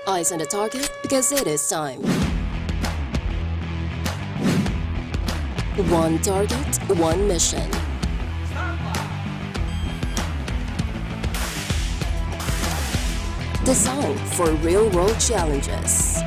Eyes on the target because it is time. One target, one mission. Designed for real-world challenges.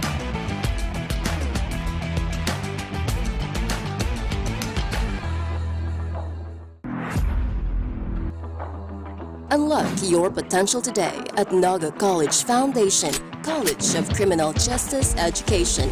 Unlock your potential today at Naga College Foundation, College of Criminal Justice Education.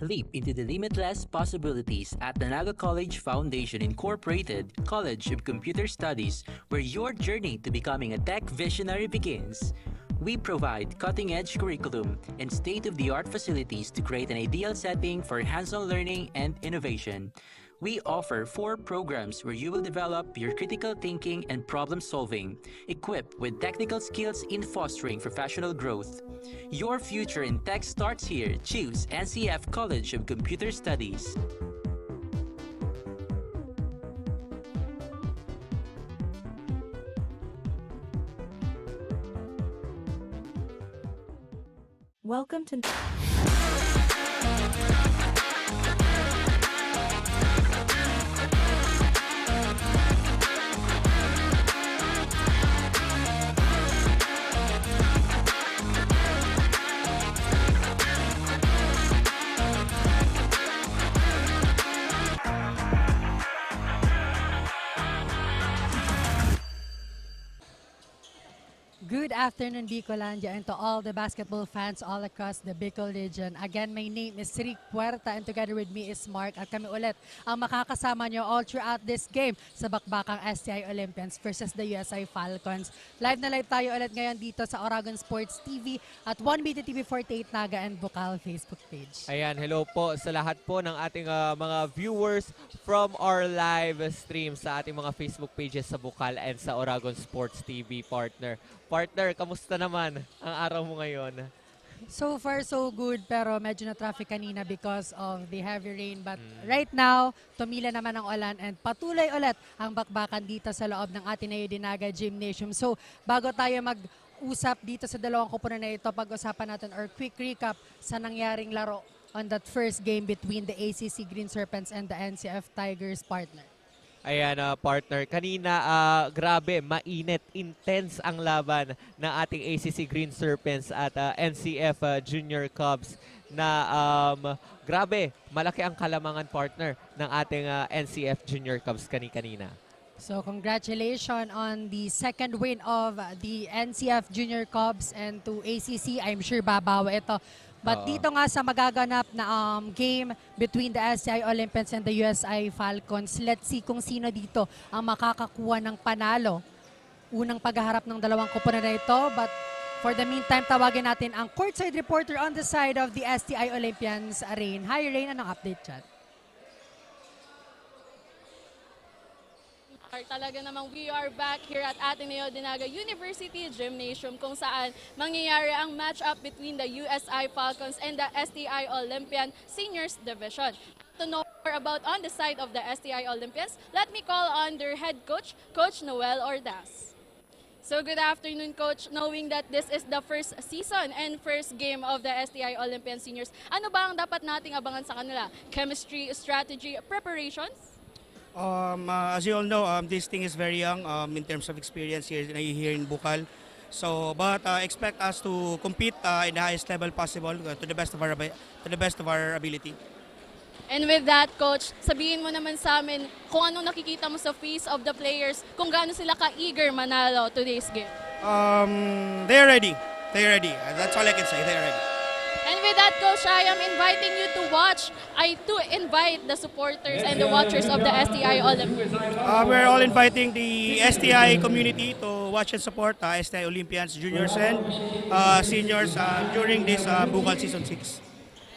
Leap into the limitless possibilities at the Naga College Foundation Incorporated College of Computer Studies, where your journey to becoming a tech visionary begins. We provide cutting-edge curriculum and state-of-the-art facilities to create an ideal setting for hands-on learning and innovation. We offer 4 programs where you will develop your critical thinking and problem solving, equipped with technical skills in fostering professional growth. Your future in tech starts here. Choose NCF College of Computer Studies. Welcome to Good afternoon, Bicolandia, and to all the basketball fans all across the Bicol region. Again, my name is Rick Puerta, and together with me is Mark. At kami ulit ang makakasama nyo all throughout this game sa bakbakang STI Olympians versus the USI Falcons. Live na live tayo ulit ngayon dito sa Oragon Sports TV at 1BT TV 48 Naga and Bukal Facebook page. Ayan, hello po sa lahat po ng ating mga viewers from our live stream sa ating mga Facebook pages sa Bukal and sa Oragon Sports TV partner. Partner, kamusta naman ang araw mo ngayon? So far, so good, pero medyo na-traffic kanina because of the heavy rain. But right now, tumila naman ang ulan and patuloy ulit ang bakbakan dito sa loob ng Ateneo Dinaga Gymnasium. So, bago tayo mag-usap dito sa dalawang kupunan na ito, pag-usapan natin or quick recap sa nangyaring laro on that first game between the ACC Green Serpents and the NCF Tigers partner. Ayan, partner. Kanina, grabe, mainit, intense ang laban ng ating ACC Green Serpents at NCF Junior Cubs na grabe, malaki ang kalamangan, partner, ng ating NCF Junior Cubs kanina. So congratulations on the second win of the NCF Junior Cubs, and to ACC, I'm sure babawi ito. But dito nga sa magaganap na game between the STI Olympians and the USI Falcons, let's see kung sino dito ang makakakuha ng panalo. Unang paghaharap ng dalawang kupunan na ito, but for the meantime, tawagin natin ang courtside reporter on the side of the STI Olympians, Rain. Hi Rain, anong update chat? Talaga namang we are back here at Ateneo Dinaga University Gymnasium kung saan mangyayari ang match-up between the USI Falcons and the STI Olympian Seniors Division. To know more about on the side of the STI Olympians, let me call on their head coach, Coach Noel Ordaz. So good afternoon, Coach. Knowing that this is the first season and first game of the STI Olympian Seniors, ano ba ang dapat nating abangan sa kanila? Chemistry, strategy, preparations? As you all know, this thing is very young in terms of experience here in Bukal. So, but expect us to compete in the highest level possible to the best of our ability. And with that, Coach, sabihin mo naman sa amin kung anong nakikita mo sa face of the players, kung gaano sila ka-eager manalo today's game. They're ready. They're ready. That's all I can say. They're ready. And with that, Coach, I am inviting you to watch. I do invite the supporters and the watchers of the STI Olympians. We're all inviting the STI community to watch and support STI Olympians, juniors and seniors during this Bukal Season 6.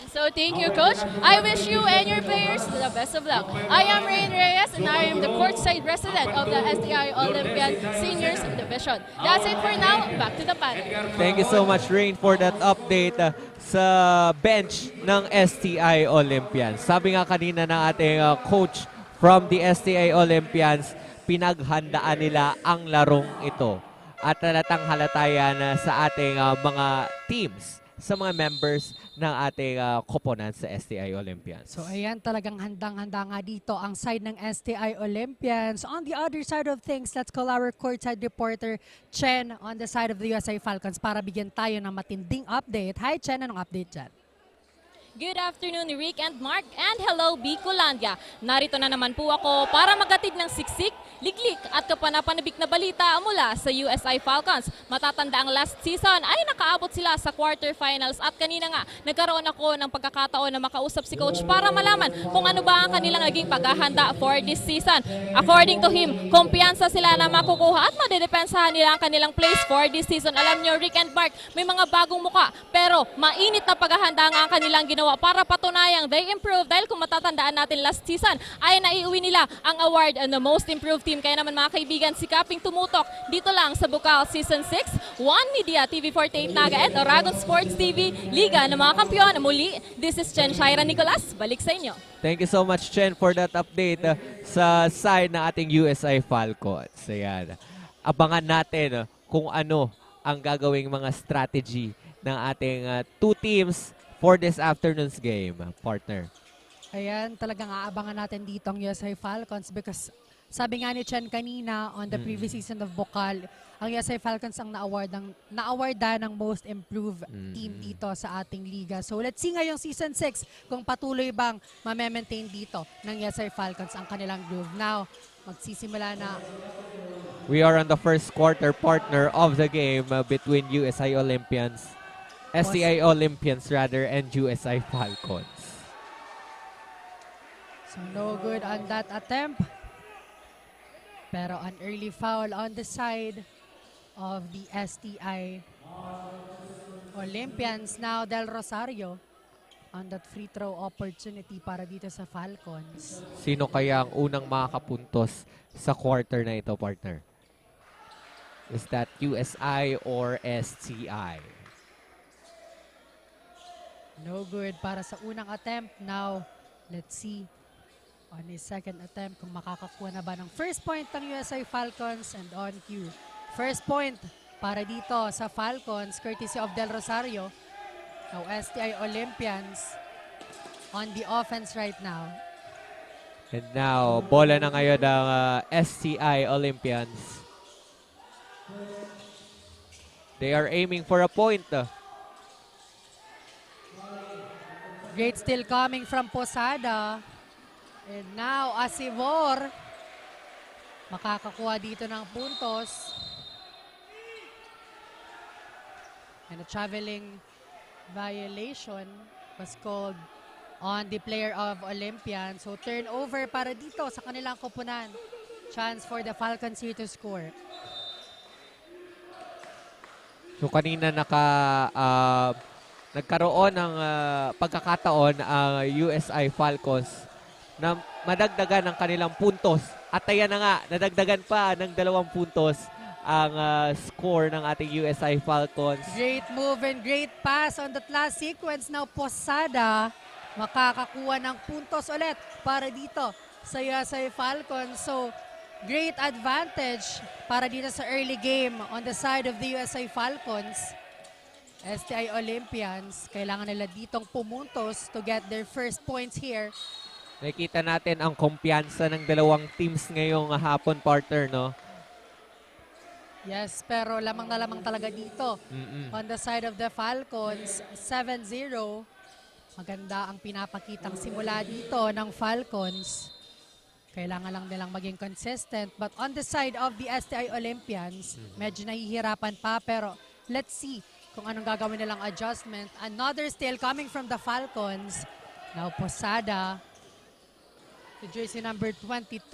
So thank you, Coach. I wish you and your players the best of luck. I am Rain Reyes, and I am the courtside resident of the STI Olympian Seniors Division. That's it for now. Back to the panel. Thank you so much, Rain, for that update sa bench ng STI Olympians. Sabi nga kanina ng ating coach from the STI Olympians, pinaghandaan nila ang larong ito. At halatang halata yan sa ating mga teams, sa mga members ng ating koponan sa STI Olympians. So ayan, talagang handang-handa nga dito ang side ng STI Olympians. On the other side of things, let's call our courtside reporter Chen on the side of the USA Falcons para bigyan tayo ng matinding update. Hi Chen, anong update dyan? Good afternoon, Rick and Mark, and hello, Bicolandia. Narito na naman po ako para maghatid ng siksik, liglik at kapanapanabik na balita mula sa USI Falcons. Matatanda ang last season ay nakaabot sila sa quarterfinals at kanina nga nagkaroon ako ng pagkakataon na makausap si Coach para malaman kung ano ba ang kanilang naging paghahanda for this season. According to him, kumpiyansa sila na makukuha at madedepensahan nila ang kanilang place for this season. Alam nyo, Rick and Mark, may mga bagong muka pero mainit na paghahanda nga ang kanilang ginawa para patunayang they improved dahil kung matatandaan natin last season ay naiuwi nila ang award and the most improved team. Kaya naman mga kaibigan, sikaping tumutok dito lang sa Bukal Season 6, One Media, TV48 Naga at Oragon Sports TV, Liga ng mga Kampiyon. Muli, this is Chen Shaira Nicolas. Balik sa inyo. Thank you so much, Chen, for that update sa side ng ating USI Falcons. Ayan. Abangan natin kung ano ang gagawing mga strategy ng ating two teams for this afternoon's game, partner. Ayan, talagang aabangan natin dito ang USA Falcons because sabi nga ni Chen kanina on the previous season of Bukal, ang USA Falcons ang na-awardan ng most improved team dito sa ating liga. So let's see ngayong season 6 kung patuloy bang ma-maintain dito ng USA Falcons ang kanilang groove. Now, magsisimula na. We are on the first quarter, partner, of the game between STI Olympians and USI Falcons. So no good on that attempt. Pero an early foul on the side of the STI Olympians. Now Del Rosario on that free throw opportunity para dito sa Falcons. Sino kaya ang unang makakapuntos sa quarter na ito, partner? Is that USI or STI? No good para sa unang attempt. Now, let's see on his second attempt kung makakakuha na ba ng first point ng USA Falcons and on cue. First point para dito sa Falcons, courtesy of Del Rosario. Now, STI Olympians on the offense right now. And now, bola na ngayon ng STI Olympians. They are aiming for a point. Great steal coming from Posada. And now, Asivor makakakuha dito ng puntos. And a traveling violation was called on the player of Olympian. So turnover para dito sa kanilang koponan. Chance for the Falcons here to score. So kanina nagkaroon ng pagkakataon ang USI Falcons na madagdagan ng kanilang puntos. At ayan na nga, nadagdagan pa ng 2 puntos ang score ng ating USI Falcons. Great move and great pass on that last sequence. Now Posada makakakuha ng puntos ulit para dito sa USA Falcons. So great advantage para dito sa early game on the side of the USA Falcons. STI Olympians, kailangan nila ditong pumuntos to get their first points here. Nakikita natin ang kumpiyansa ng dalawang teams ngayong hapon, partner, no? Yes, pero lamang na lamang talaga dito. On the side of the Falcons, 7-0. Maganda ang pinapakitang simula dito ng Falcons. Kailangan lang nilang maging consistent. But on the side of the STI Olympians, medyo nahihirapan pa. Pero let's see kung anong gagawin nilang adjustment. Another steal coming from the Falcons. Now Posada, the jersey number 22.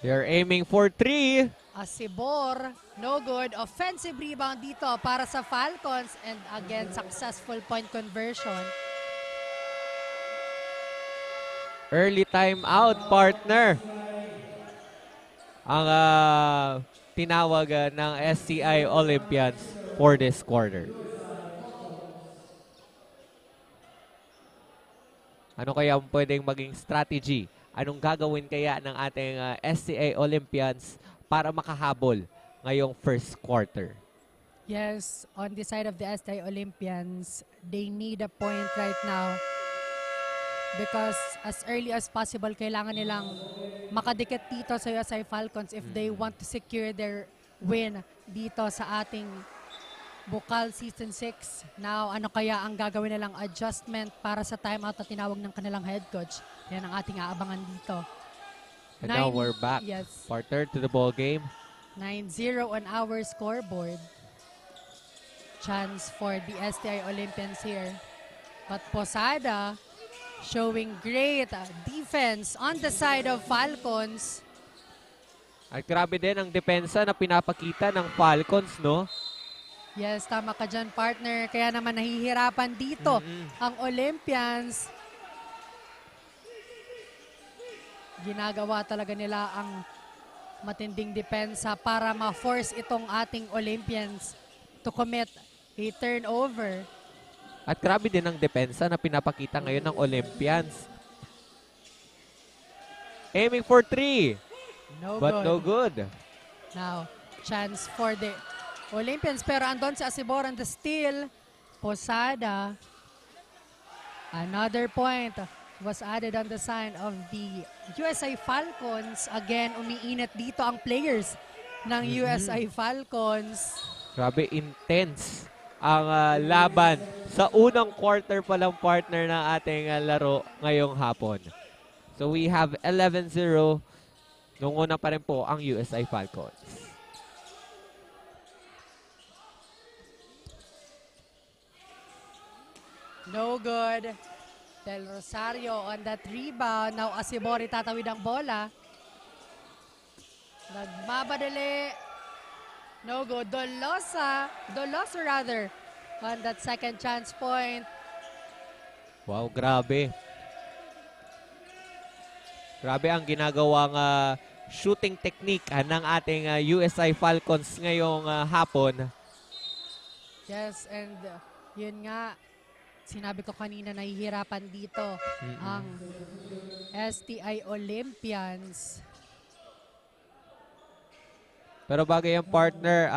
They're aiming for 3. Asibor, no good. Offensive rebound dito para sa Falcons. And again, successful point conversion. Early time out, partner. Ang tinawag ng STI Olympians for this quarter. Ano kaya ang pwedeng maging strategy Anong gagawin kaya ng ating STA Olympians para makahabol ngayong first quarter? Yes, on the side of the STI Olympians, they need a point right now because as early as possible, kailangan nilang makadikit dito sa USI Falcons if they want to secure their win dito sa ating Bukal Season 6. Now, ano kaya ang gagawin nilang adjustment para sa timeout na tinawag ng kanilang head coach? Yan ang ating aabangan dito. And now we're back. Yes, Partner to the ball game. 9-0 on our scoreboard. Chance for the STI Olympians here. But Posada showing great defense on the side of Falcons. At grabe din ang depensa na pinapakita ng Falcons, no? Yes, tama ka dyan, partner. Kaya naman nahihirapan dito ang Olympians. Ginagawa talaga nila ang matinding depensa para ma-force itong ating Olympians to commit a turnover. At grabe din ang depensa na pinapakita ngayon ng Olympians. Aiming for 3. No But good. no good. Now, chance for the Olympians. Pero andon si Asibor on the steal. Posada. Another point was added on the side of the USI Falcons. Again, umiinit dito ang players ng USI Falcons. Grabe, intense ang laban sa unang quarter pa lang, partner, ng ating laro ngayong hapon. So we have 11-0. Nung una pa rin po ang USI Falcons. No good. Del Rosario on that rebound. Now Asibori tatawid ang bola. Nagmabadali. No good. Dolosa rather on that second chance point. Wow, grabe. Grabe ang ginagawang shooting technique ng ating USI Falcons ngayong hapon. Yes, and yun nga, sinabi ko kanina, nahihirapan dito ang STI Olympians. Pero bagay ang partner,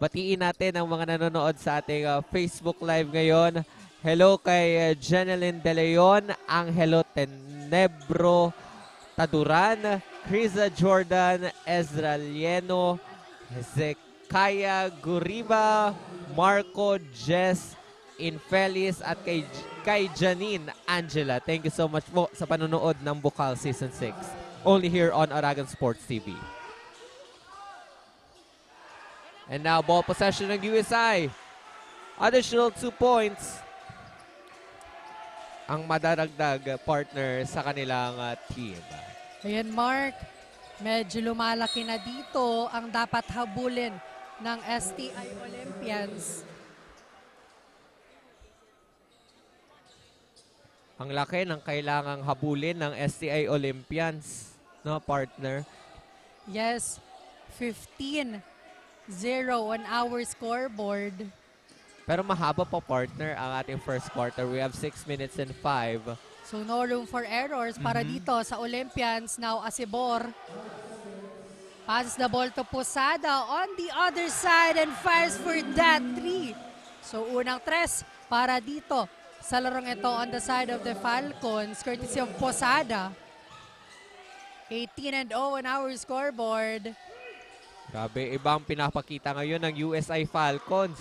batiin natin ang mga nanonood sa ating Facebook Live ngayon. Hello kay Jeneline De Leon, Angelo Tenebro Taduran, Criza Jordan, Ezra Lieno, Hezekiah Guriba, Marco Jess Infelis at kay Janine Angela. Thank you so much po sa panonood ng Bukal Season 6. Only here on Aragon Sports TV. And now ball possession ng USI. Additional 2 points ang madaragdag, partner, sa kanilang team. Ayan, Mark, medyo lumalaki na dito ang dapat habulin ng STI Olympians. Ang laki ng kailangang habulin ng STI Olympians, no, partner? Yes, 15-0 on our scoreboard. Pero mahaba pa, partner, ang ating first quarter. We have 6 minutes and 5. So no room for errors para dito sa Olympians. Now Asibor passes the ball to Posada on the other side and fires for that 3. So unang 3 para dito sa larong ito on the side of the Falcons, courtesy of Posada. 18-0 on our scoreboard. Grabe, ibang pinapakita ngayon ng USI Falcons.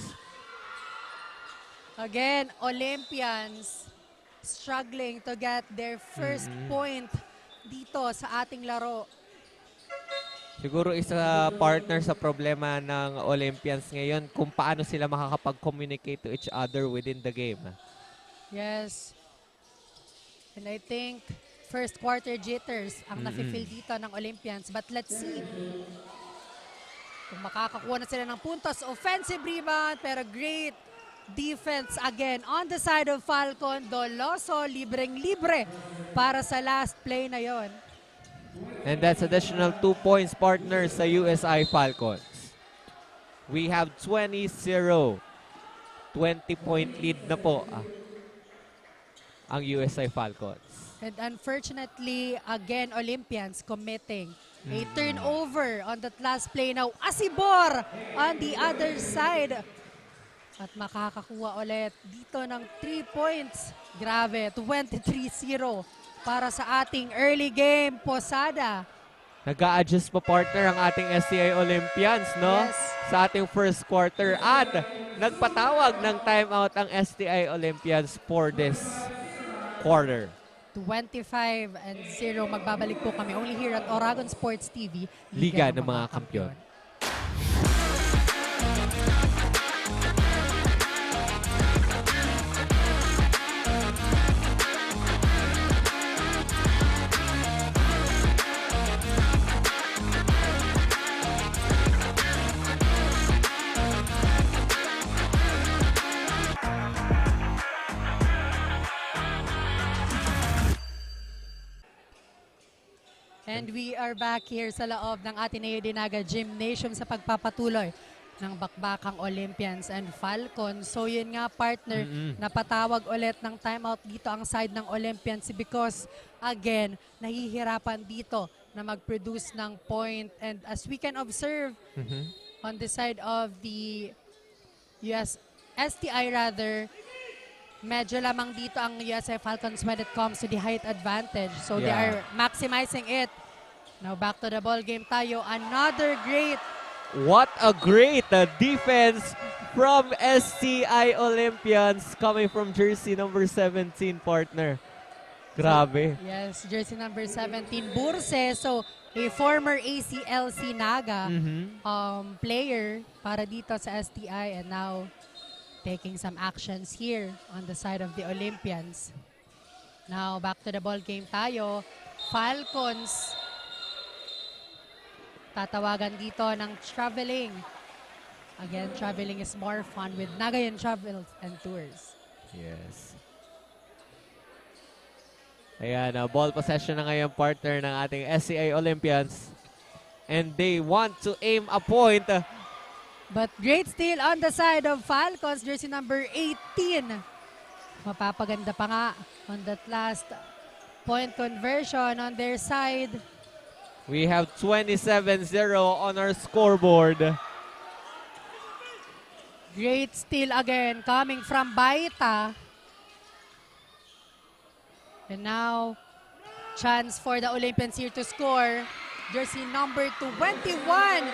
Again, Olympians struggling to get their first point dito sa ating laro. Siguro isa, partner, sa problema ng Olympians ngayon kung paano sila makakapag-communicate to each other within the game. Yes. And I think first quarter jitters ang nafe-feel dito ng Olympians. But let's see kung makakakuha na sila ng puntos. Offensive rebound, pero great defense again on the side of Falcon. Doloso, libreng-libre para sa last play na yon. And that's additional 2 points, partners, sa USI Falcons. We have 20-0. 20-point lead na po ang USI Falcons. And unfortunately, again, Olympians committing a turnover on that last play. Now, Asibor on the other side. At makakakuha ulit dito ng 3 points. Grabe, 23-0 para sa ating early game, Posada. Nag-a-adjust pa partner ang ating STI Olympians, no? Yes. Sa ating first quarter. At nagpatawag ng timeout ang STI Olympians for this quarter. 25-0. Magbabalik po kami only here at Oragon Sports TV. Liga ng mga Kampiyon. And we are back here sa loob ng Ateneo Dinaga Gymnasium sa pagpapatuloy ng bakbakang Olympians and Falcons. So yun nga partner, napatawag ulit ng timeout dito ang side ng Olympians because again, nahihirapan dito na mag-produce ng point. And as we can observe on the side of the STI rather, medyo lamang dito ang USI Falcons when it comes to the height advantage. So they are maximizing it. Now back to the ball game tayo. Another great. What a great defense from STI Olympians coming from jersey number 17, partner. Grabe. Yes, jersey number 17, Burse. So a former ACLC Naga player para dito sa STI and now taking some actions here on the side of the Olympians. Now, back to the ball game tayo. Falcons. Tatawagan dito ng traveling. Again, traveling is more fun with Nagayan Travels and Tours. Yes. Ayan, ball possession na ngayon partner ng ating SCI Olympians. And they want to aim a point. But great steal on the side of Falcons, jersey number 18. Mapapaganda pa nga on that last point conversion on their side. We have 27-0 on our scoreboard. Great steal again coming from Baita. And now, chance for the Olympians here to score. Jersey number 21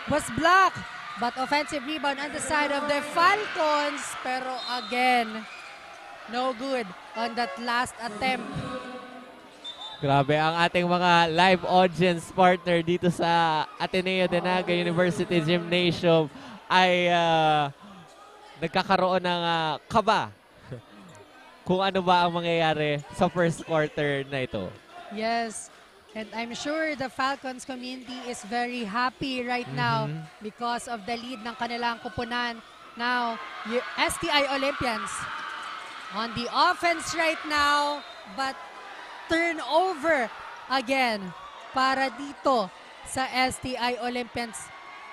was blocked. But offensive rebound on the side of the Falcons. Pero again, no good on that last attempt. Grabe ang ating mga live audience partner dito sa Ateneo Dinaga University Gymnasium ay nagkakaroon ng kaba kung ano ba ang mangyayari sa first quarter na ito. Yes. And I'm sure the Falcons community is very happy right now because of the lead ng kanilang kupunan. Now, STI Olympians on the offense right now, but turnover again para dito sa STI Olympians.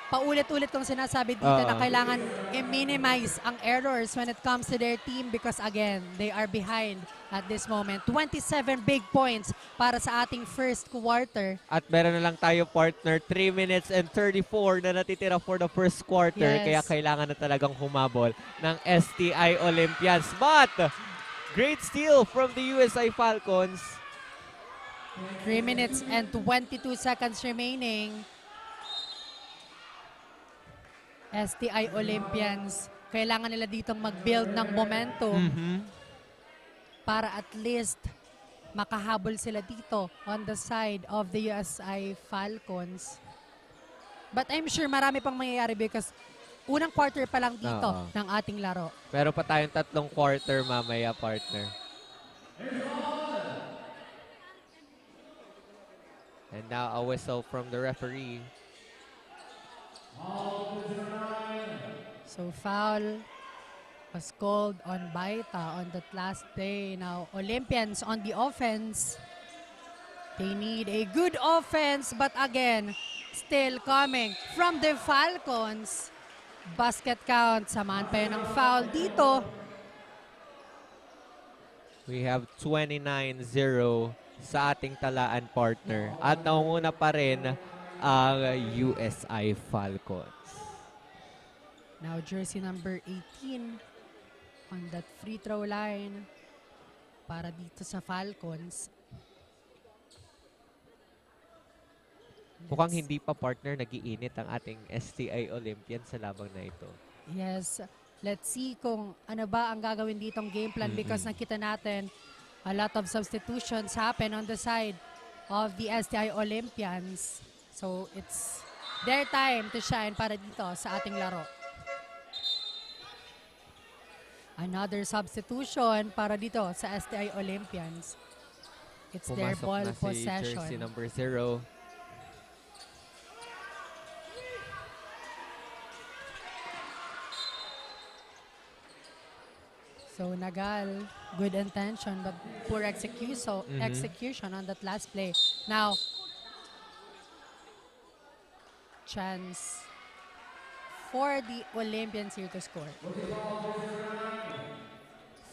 Paulit-ulit kong sinasabi dito na kailangan i-minimize ang errors when it comes to their team because again, they are behind at this moment. 27 big points para sa ating first quarter. At meron na lang tayo partner, 3 minutes and 34 na natitira for the first quarter. Yes. Kaya kailangan na talagang humabol ng STI Olympians. But, great steal from the USI Falcons. 3 minutes and 22 seconds remaining. STI Olympians, kailangan nila ditong mag-build ng momentum para at least makahabol sila dito on the side of the USI Falcons. But I'm sure marami pang mangyayari because unang quarter pa lang dito ng ating laro. Meron pa tayong 3 quarter mamaya, partner. And now a whistle from the referee. So foul was called on Baita on that last day. Now Olympians on the offense. They need a good offense, but again, still coming from the Falcons. Basket count, samahan pa yun ng foul dito. We have 29-0 sa ating talaan partner. At naunguna pa rin ang USI Falcons. Now jersey number 18 on that free throw line para dito sa Falcons. Mukhang hindi pa partner nagiinit ang ating STI Olympian sa labang na ito. Yes. Let's see kung ano ba ang gagawin ditong game plan because nakita natin a lot of substitutions happen on the side of the STI Olympians. So it's their time to shine para dito sa ating laro. Another substitution para dito sa STI Olympians. It's their Pumasok ball na si possession. jersey number 0. So Nagal, good intention but poor execution on that last play. Now, chance for the Olympians here to score.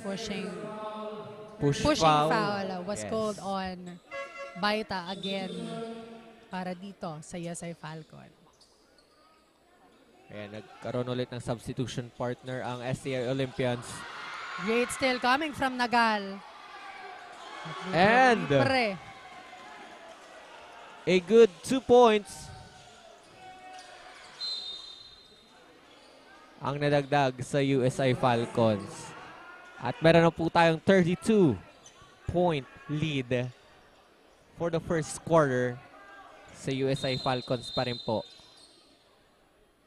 Pushing foul was called on Baita again para dito sa USI Falcon. Kaya nagkaroon ulit ng substitution partner ang STI Olympians. Great steal coming from Nagal. And Pre. a good 2 points ang nadagdag sa USI Falcons. At meron na po tayong 32-point lead for the first quarter sa USI Falcons pa rin po.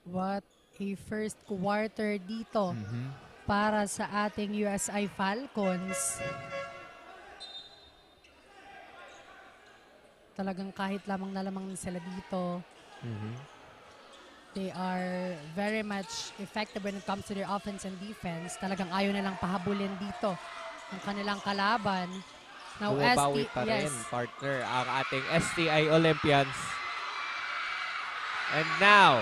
What a first quarter dito para sa ating USI Falcons. Talagang kahit lamang na lamang sila dito, they are very much effective when it comes to their offense and defense. Talagang ayaw nilang pahabulin dito ang kanilang kalaban. Now, Bumabawi pa rin, partner, ang ating STI Olympians. And now,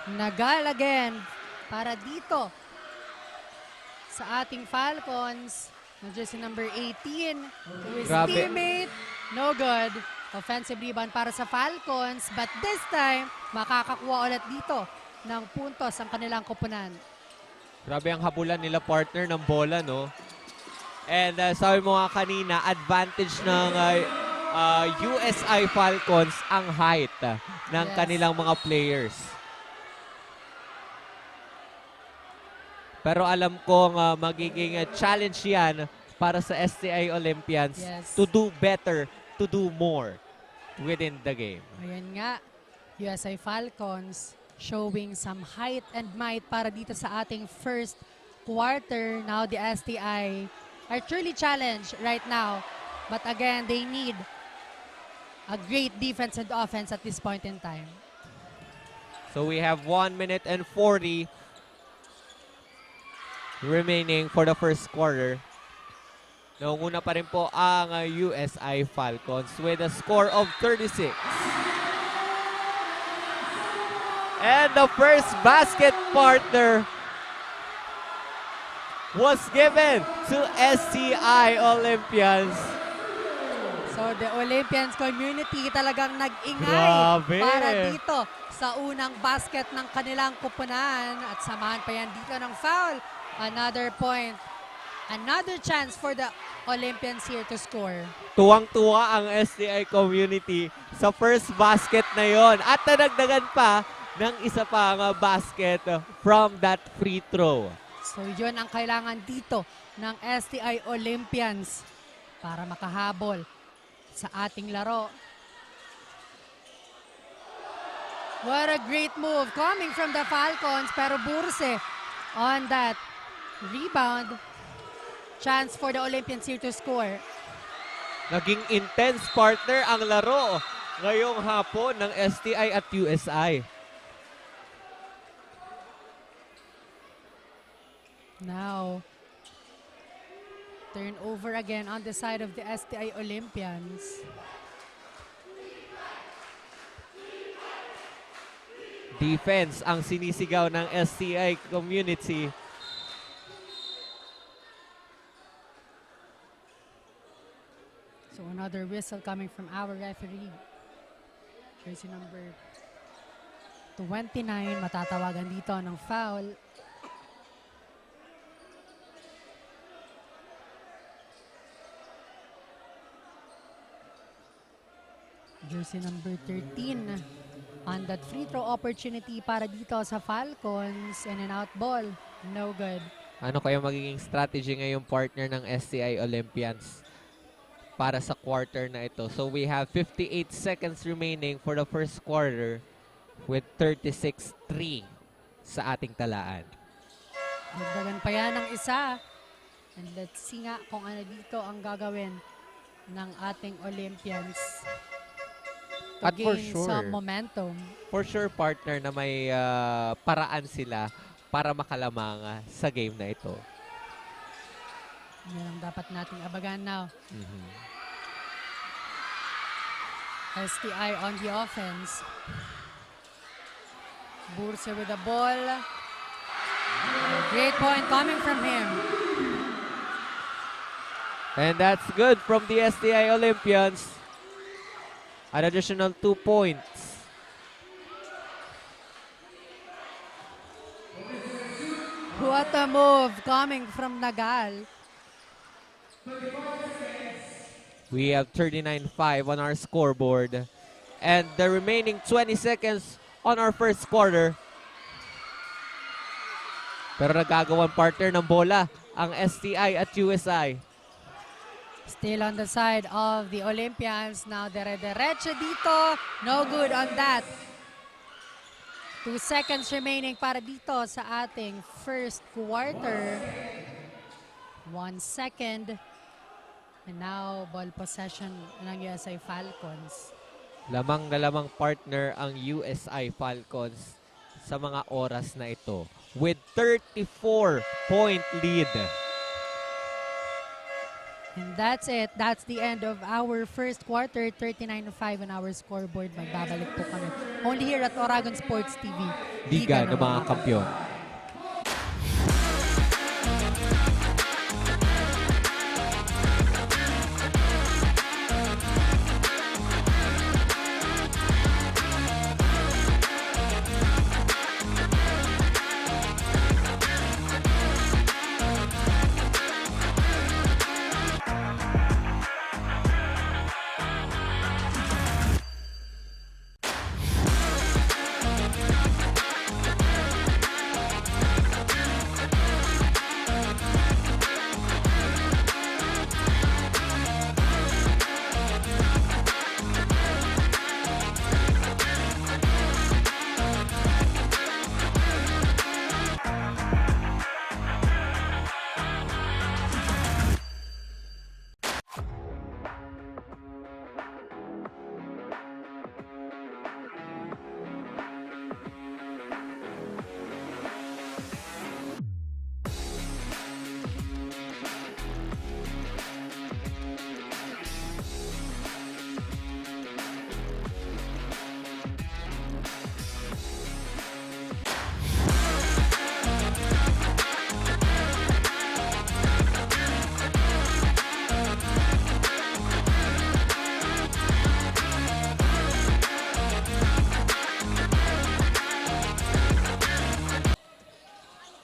Nagal again para dito sa ating Falcons. Jersey number 18 to his teammate. No good. Offensive rebound para sa Falcons. But this time, makakakuha ulit dito ng puntos ang kanilang koponan. grabe ang habulan nila partner ng bola, no? And sabi mo nga kanina, advantage ng USI Falcons ang height ng kanilang mga players. Pero alam ko magiging challenge yan para sa STI Olympians to do better, to do more within the game. Ayan nga, USI Falcons showing some height and might para dito sa ating first quarter. Now the STI are truly challenged right now. But again, they need a great defense and offense at this point in time. So we have 1 minute and 40 remaining for the first quarter. Naunguna pa rin po ang USI Falcons with a score of 36. And the first basket partner was given to STI Olympians. So the Olympians community talagang nag-ingay Grabe. para dito sa unang basket ng kanilang kupunan. At samahan pa yan dito ng foul. Another point. Another chance for the Olympians here to score. Tuwang-tuwa ang STI community sa first basket na yon. At nadagdagan pa ng isa pang basket from that free throw. So yun ang kailangan dito ng STI Olympians para makahabol sa ating laro. What a great move coming from the Falcons, pero Burse on that rebound. Chance for the Olympians here to score. Naging intense partner ang laro ngayong hapon ng STI at USI. Now, turnover again on the side of the STI Olympians. Defense ang sinisigaw ng STI community. So another whistle coming from our referee. Jersey number 29, matatawagan dito ng foul. Jersey number 13 on that free throw opportunity para dito sa Falcons, and an out ball. No good. Ano kaya magiging strategy ngayong partner ng STI Olympians para sa quarter na ito? So we have 58 seconds remaining for the first quarter with 36-3 sa ating talaan. Dagdagan pa yan ng isa. And let's see nga kung ano dito ang gagawin ng ating Olympians to At for gain sure, some momentum. for sure partner na may paraan sila para makalamang sa game na ito. Yan ang dapat nating abagan now. STI on the offense. Burse with the ball. Great point coming from him. And that's good from the STI Olympians. An additional 2 points. What a move coming from Nagal. We have 39-5 on our scoreboard. And the remaining 20 seconds on our first quarter. Pero nagagawan partner ng bola ang STI at USI. Still on the side of the Olympians. Now dire-derecho dito. No good on that. 2 seconds remaining para dito sa ating first quarter. 1 second. And now ball possession ng USI Falcons. Lamang na lamang partner ang USI Falcons sa mga oras na ito with 34-point lead. And that's it. That's the end of our first quarter. 39-5 on our scoreboard. Magbabalik po kami. Only here at Oragon Sports TV. Liga ng mga kampiyon.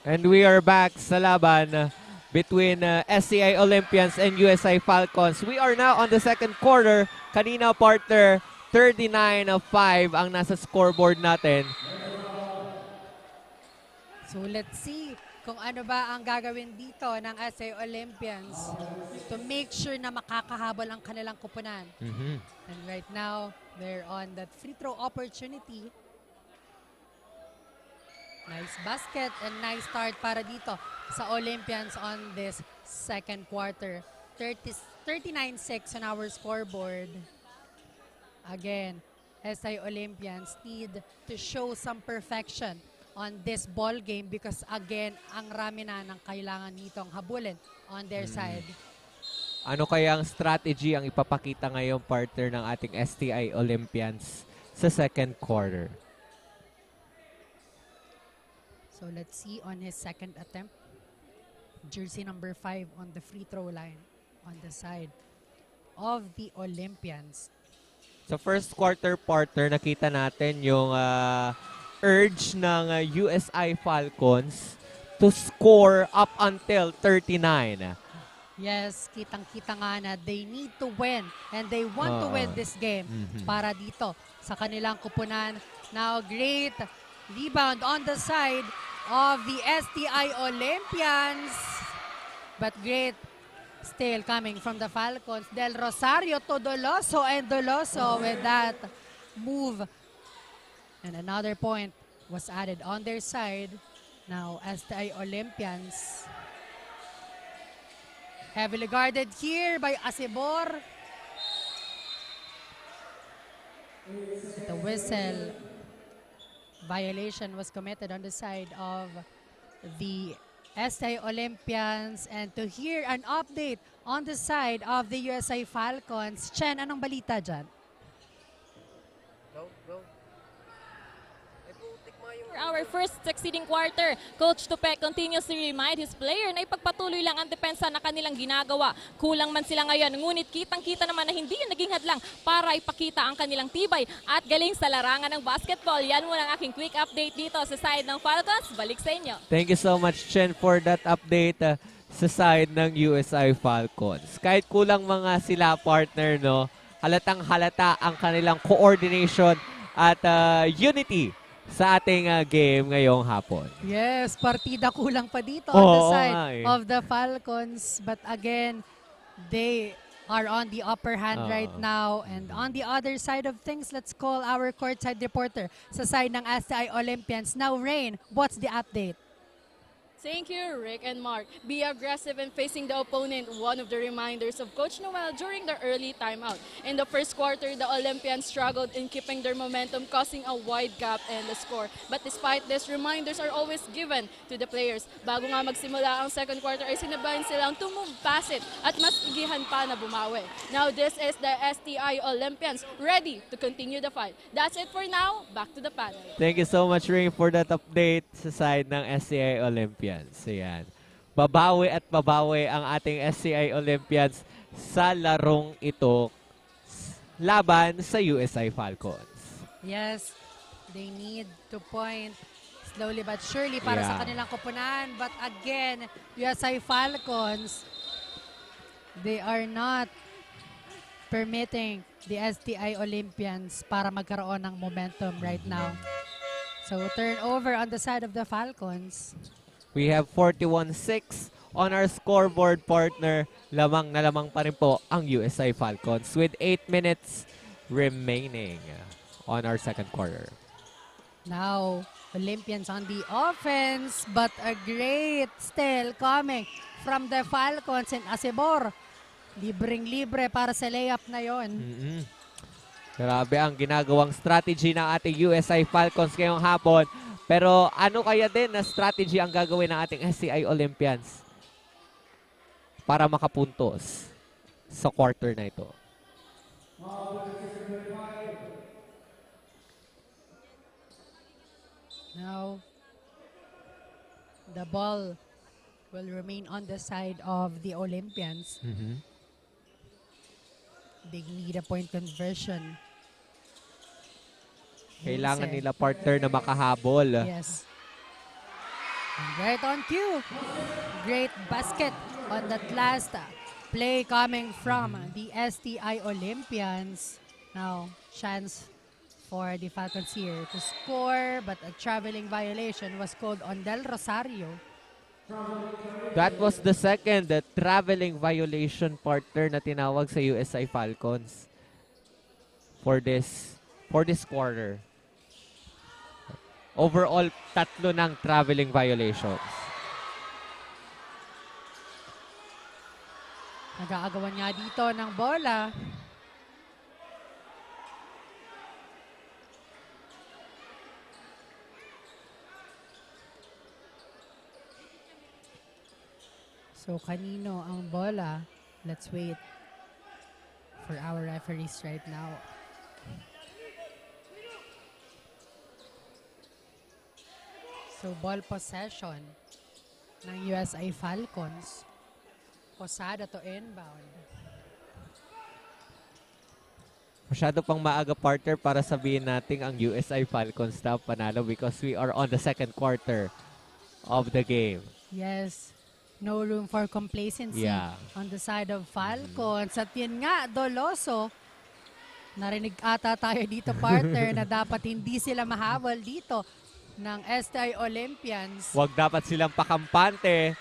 And we are back sa laban between SCI Olympians and USI Falcons. We are now on the second quarter. Kanina partner, 39-5 ang nasa scoreboard natin. So let's see kung ano ba ang gagawin dito ng SCI Olympians to make sure na makakahabol ang kanilang kupunan. And right now, they're on that free throw opportunity. Nice basket and nice start para dito sa Olympians on this second quarter. 39-6 on our scoreboard. Again, SI Olympians need to show some perfection on this ball game because again, ang rami na ng kailangan nitong habulin on their side. Ano kaya ang strategy ang ipapakita ngayong partner ng ating STI Olympians sa second quarter? So let's see on his second attempt. Jersey number 5 on the free throw line on the side. of the Olympians. Sa first quarter partner, nakita natin yung urge ng USI Falcons to score up until 39. Yes, kitang-kita nga na they need to win and they want to win this game para dito sa kanilang kupunan. Now, great rebound on the side of the STI Olympians. But great steal coming from the Falcons. Del Rosario to Doloso, and Doloso with that move. And another point was added on their side. Now, STI Olympians heavily guarded here by Asibor. The whistle violation was committed on the side of the STI Olympians. And to hear an update on the side of the USI Falcons, Chen, anong balita dyan? For our first succeeding quarter, Coach Tupe continues to remind his player na ipagpatuloy lang ang depensa na kanilang ginagawa. Kulang man sila ngayon, ngunit kitang-kita naman na hindi yun naging hadlang para ipakita ang kanilang tibay at galing sa larangan ng basketball. Yan muna ang aking quick update dito sa side ng Falcons. Balik sa inyo. Thank you so much, Chen, for that update sa side ng USI Falcons. Kahit kulang mga sila partner, no, halatang halata ang kanilang coordination at unity sa ating game ngayong hapon. Yes, partida kulang pa dito on the side of the Falcons. But again, they are on the upper hand right now. And on the other side of things, let's call our courtside reporter sa side ng STI Olympians. Now, Rain, what's the update? Thank you, Rick and Mark. Be aggressive in facing the opponent, one of the reminders of Coach Noel during the early timeout. In the first quarter, the Olympians struggled in keeping their momentum, causing a wide gap in the score. But despite this, reminders are always given to the players. Bago nga magsimula ang second quarter, ay sinabayan silang to move past it at mas igihan pa na bumawi. Now, this is the STI Olympians ready to continue the fight. That's it for now. Back to the panel. Thank you so much, Ring, for that update sa side ng SCI Olympians. Ayan. Babawi at babawi ang ating SCI Olympians sa larong ito laban sa USI Falcons. Yes, they need to point slowly but surely para sa kanilang kupunan. But again, USI Falcons, they are not permitting the STI Olympians para magkaroon ng momentum right now. So turnover on the side of the Falcons. We have 41-6 on our scoreboard partner. Lamang na lamang pa rin po ang USI Falcons with 8 minutes remaining on our second quarter. Now, Olympians on the offense, but a great steal coming from the Falcons and Asibor. Libreng-libre para sa layup na yon. Grabe ang ginagawang strategy ng ating USI Falcons ngayong hapon. Pero ano kaya din na strategy ang gagawin ng ating SCI Olympians para makapuntos sa quarter na ito? Now, the ball will remain on the side of the Olympians. They need a point conversion. Kailangan nila partner na makahabol. Yes. And right on cue. Great basket on that last play coming from the STI Olympians. Now, chance for the Falcons here to score, but a traveling violation was called on Del Rosario. That was the second traveling violation partner na tinawag sa USI Falcons for this quarter. Overall, 3 ng traveling violations. Nag-aagawan nga dito ng bola. So, kanino ang bola? Let's wait for our referees right now. So, ball possession ng USI Falcons. Posada to inbound. Masyado pang maaga, partner, para sabihin natin ang USI Falcons na panalo because we are on the second quarter of the game. Yes. No room for complacency Yeah. on the side of Falcons. At yun nga, Doloso, narinig ata tayo dito, partner, na dapat hindi sila mahabol dito ng STI Olympians. Huwag dapat silang pakampante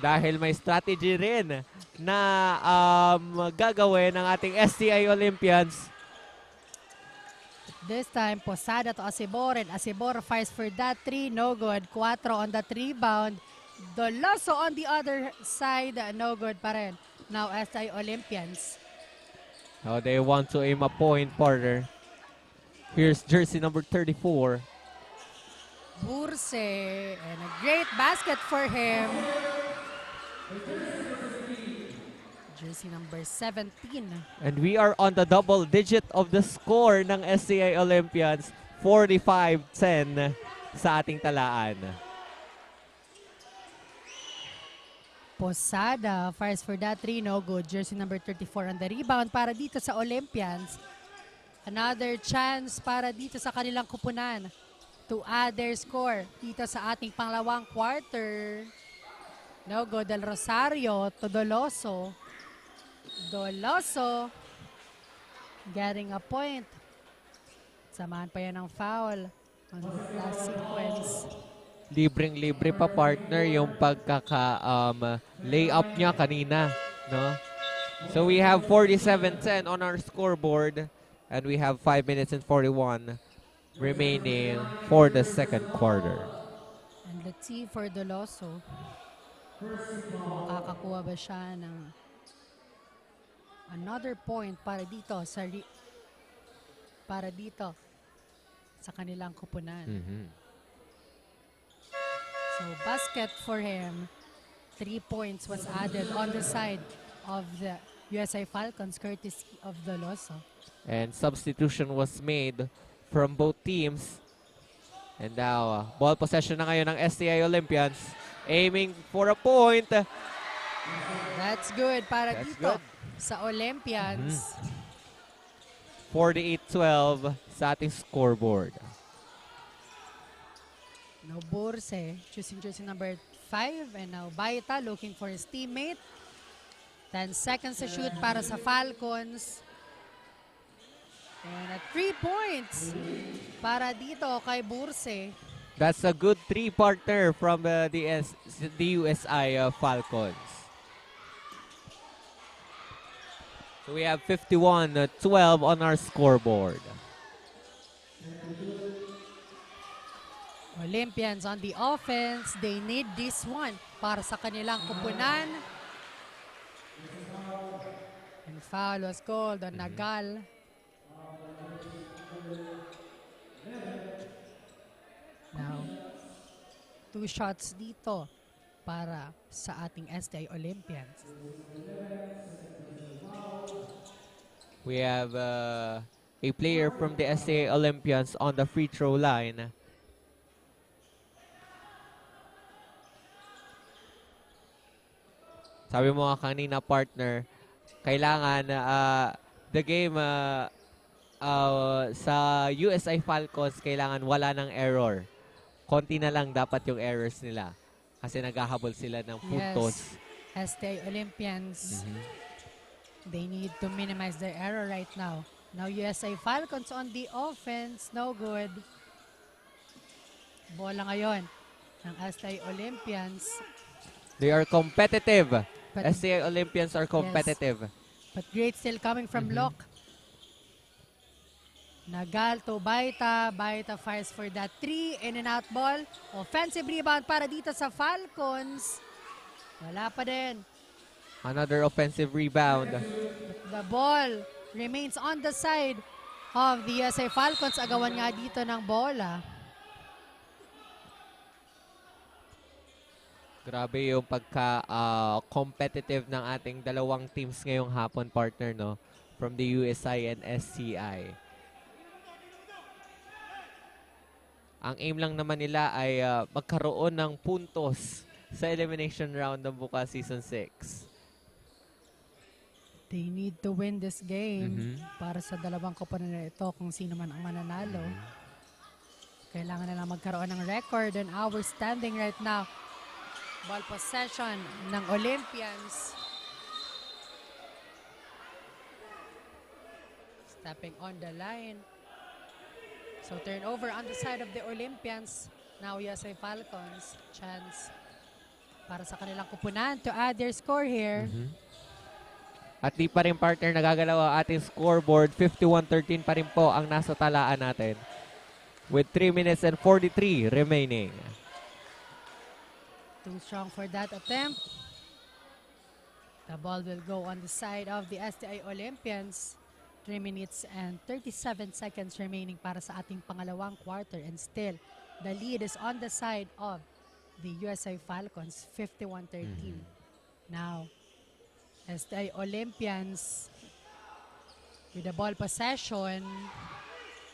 dahil may strategy rin na gagawin ng ating STI Olympians. This time, Posada to Acebor, and Acebor fights for that 3, no good. 4 on that rebound. Doloso on the other side, no good pa rin. Now, STI Olympians. Now they want to aim a point, partner. Here's jersey number 34. Burse, and a great basket for him. Jersey number 17. And we are on the double digit of the score ng STI Olympians. 45-10 sa ating talaan. Posada fires for that 3, no good. Jersey number 34 on the rebound para dito sa Olympians. Another chance para dito sa kanilang kupunan to add their score dito sa ating pangalawang quarter. No good. Del Rosario to Doloso. Doloso getting a point. Samahan pa yan ng foul on the last sequence. Libreng-libre pa, partner, yung pagkaka-layup niya kanina, no? So we have 47-10 on our scoreboard and we have 5 minutes and 41 remaining for the second quarter. And let's see for Doloso. Makakakuha ba siya ng another point para dito sa kanilang kupunan. So basket for him. 3 points was added on the side of the USI Falcons courtesy of Doloso. And substitution was made from both teams. And now, ball possession na ngayon ng STI Olympians. Aiming for a point. That's good para That's dito good. sa Olympians. 48-12 sa ating scoreboard. Now Burse choosing jersey number 5, and now Baita looking for his teammate. 10 seconds to shoot para sa Falcons. And at 3 points para dito kay Burse. That's a good 3 partner from the USI Falcons. So we have 51-12 on our scoreboard. Olympians on the offense, they need this one para sa kanilang kupunan. And foul was called on Nagal. Now, 2 shots dito para sa ating STI Olympians. We have a player from the STI Olympians on the free throw line. Sabi mo nga kanina, partner, kailangan the game sa USI Falcons, kailangan wala ng error. Konti na lang dapat yung errors nila kasi naghahabol sila ng puntos. Yes, STI Olympians, they need to minimize their error right now. Now USI Falcons on the offense, no good. Bola ngayon ng STI Olympians. They are competitive. But- STI Olympians are competitive. But great still coming from Locke. Nagal to Baita. Baita fires for that 3. In and out ball. Offensive rebound para dito sa Falcons. Wala pa din. Another offensive rebound. The ball remains on the side of the USA Falcons. Agawan nga dito ng bola. Grabe yung pagka-competitive ng ating dalawang teams ngayong hapon, partner, no? From the USI and SCI. Ang aim lang naman nila ay magkaroon ng puntos sa elimination round ng bukas season 6. They need to win this game para sa dalawang koponan na ito kung sino man ang mananalo. Kailangan na lang magkaroon ng record on our standing right now. Ball possession ng Olympians. Stepping on the line. So turnover on the side of the Olympians. Now USA Falcons. Chance para sa kanilang kupunan to add their score here. At di pa rin partner nagagalaw ang ating scoreboard. 51-13 pa rin po ang nasa talaan natin. With 3 minutes and 43 remaining. Too strong for that attempt. The ball will go on the side of the STI Olympians. 3 minutes and 37 seconds remaining para sa ating pangalawang quarter. And still, the lead is on the side of the USA Falcons, 51-13. Now, STI Olympians with the ball possession.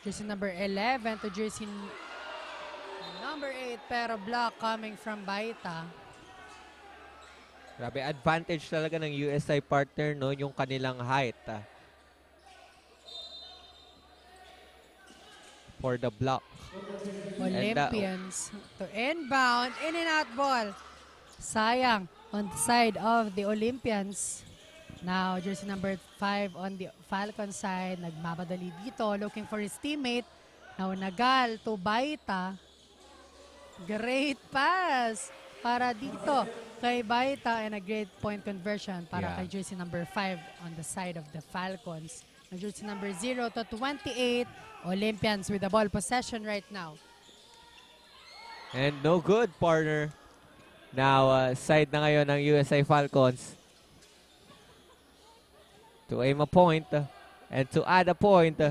Jersey number 11 to jersey number 8, pero block coming from Baita. Grabe, advantage talaga ng USI partner, no? Yung kanilang height. For the block. Olympians to inbound, in and out ball. Sayang on the side of the Olympians. Now, jersey number 5 on the Falcon side. Nagmamadali dito, looking for his teammate. Now, Nagal to Baita. Great pass para dito kay Baita and a great point conversion para kay jersey number 5 on the side of the Falcons. Now, jersey number 0 to 28. Olympians with the ball possession right now. And no good, partner. Now, side na ngayon ng USA Falcons. To aim a point and to add a point.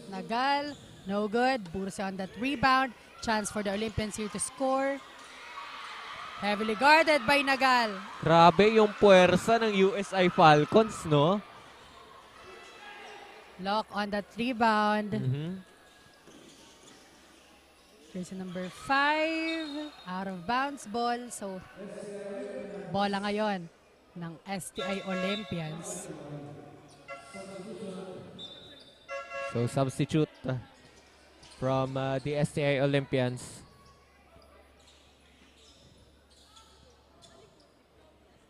Nagal, no good. Bursa on that rebound. Chance for the Olympians here to score. Heavily guarded by Nagal. Grabe yung puwersa ng USI Falcons, no? Lock on that rebound. Jersey number 5. Out of bounds ball. So, bola ngayon ng STI Olympians. So, substitute from the STI Olympians.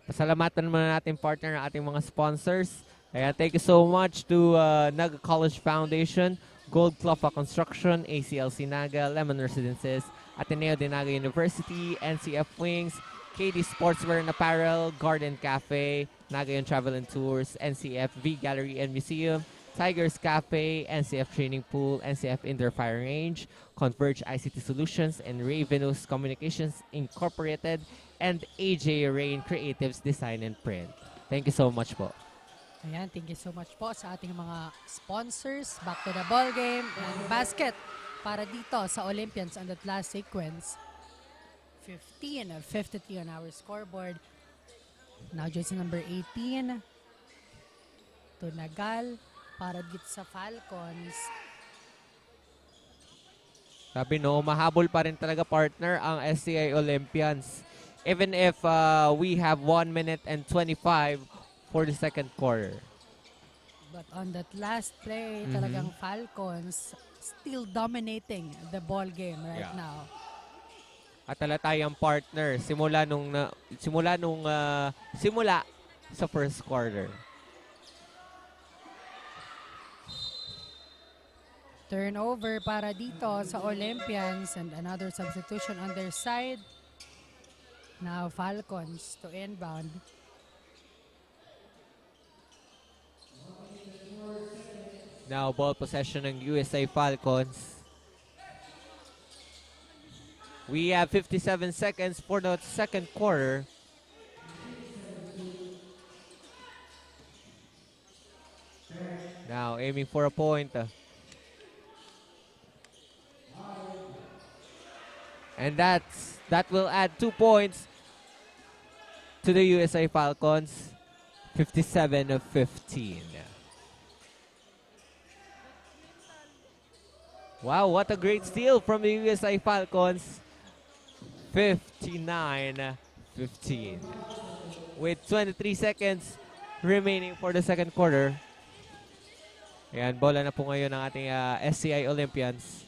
Pasalamatan muna natin partner ng ating mga sponsors. Ayan, thank you so much to Naga College Foundation, Gold Clofa Construction, ACLC Naga, Lemon Residences, Ateneo de Naga University, NCF Wings, KD Sportswear and Apparel, Garden Cafe, Nagayon Travel and Tours, NCF V Gallery and Museum, Tigers Cafe, NCF Training Pool, NCF Indoor Fire Range, Converge ICT Solutions, and Ray Venus Communications Incorporated, and AJ Rain Creatives Design and Print. Thank you so much po. Ayan, thank you so much po sa ating mga sponsors. Back to the ball game and basket para dito sa Olympians on that last sequence. 15 of 53 on our scoreboard. Now jersey number 18 to Nagal para dito sa Falcons. Sabi no, mahabol pa rin talaga partner ang STI Olympians. Even if we have 1 minute and 25 for the second quarter. But on that last play, talagang Falcons still dominating the ball game right now. At talatayang partner simula sa first quarter. Turnover para dito sa Olympians and another substitution on their side. Now Falcons to inbound. Now ball possession ng USA Falcons. We have 57 seconds for the second quarter. Now aiming for a point. And that will add 2 points to the USA Falcons. 57 of 15. Wow, what a great steal from the USA Falcons. 59-15. With 23 seconds remaining for the second quarter. Ayan, bola na po ngayon ng ating SCI Olympians.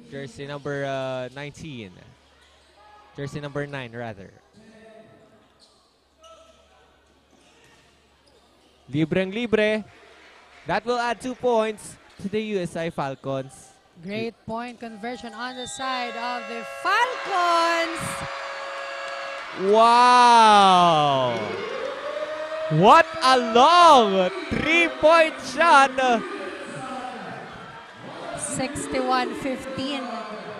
Jersey number 19. Jersey number 9 rather. Libreng-libre. That will add 2 points to the USI Falcons. Great point conversion on the side of the Falcons. Wow! What a long 3-point shot! 61-15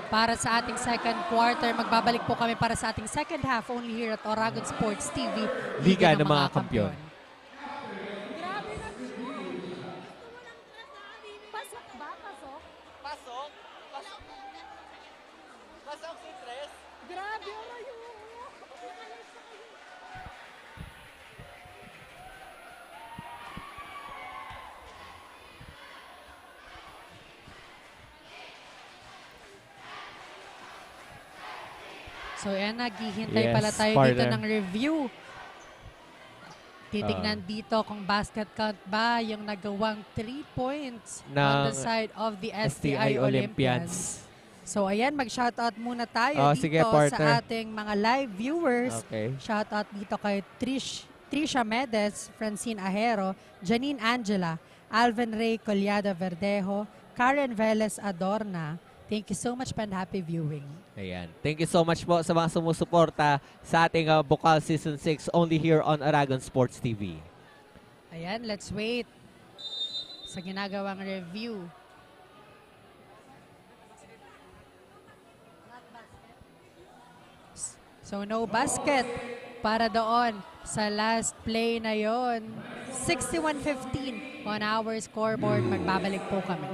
para sa ating second quarter. Magbabalik po kami para sa ating second half only here at Oragon Sports TV. Liga ng mga Kampiyon. Pasok ba? Pasok? Pasok? Pasok si Tres? Grabe, Orayo. So yan, naghihintay Yes, pala tayo dito partner. ng review. Titignan dito kung basket count ba yung nagawang 3 points on the Ng side of the STI STI Olympians. So ayan, mag-shoutout muna tayo Oh, dito sige, partner. sa ating mga live viewers. Okay. Shoutout dito kay Trisha Medes, Francine Ahero, Janine Angela, Alvin Ray Collado Verdejo, Karen Velez Adorna. Thank you so much and happy viewing. Ayan. Thank you so much po sa mga sumusuporta sa ating Bukal Season 6 only here on Aragon Sports TV. Ayan, let's wait sa ginagawang review. So no basket para doon sa last play na yon. 61-15 on our scoreboard. Magbabalik po kami.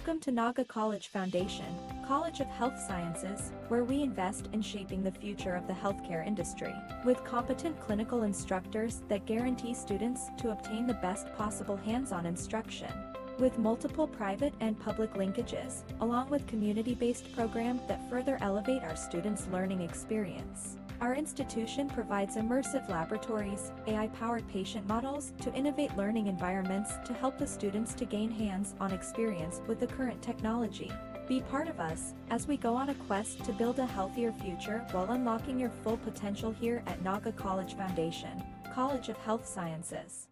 Welcome to Naga College Foundation, College of Health Sciences, where we invest in shaping the future of the healthcare industry, with competent clinical instructors that guarantee students to obtain the best possible hands-on instruction. With multiple private and public linkages, along with community-based programs that further elevate our students' learning experience. Our institution provides immersive laboratories, AI-powered patient models to innovate learning environments to help the students to gain hands-on experience with the current technology. Be part of us as we go on a quest to build a healthier future while unlocking your full potential here at Naga College Foundation, College of Health Sciences.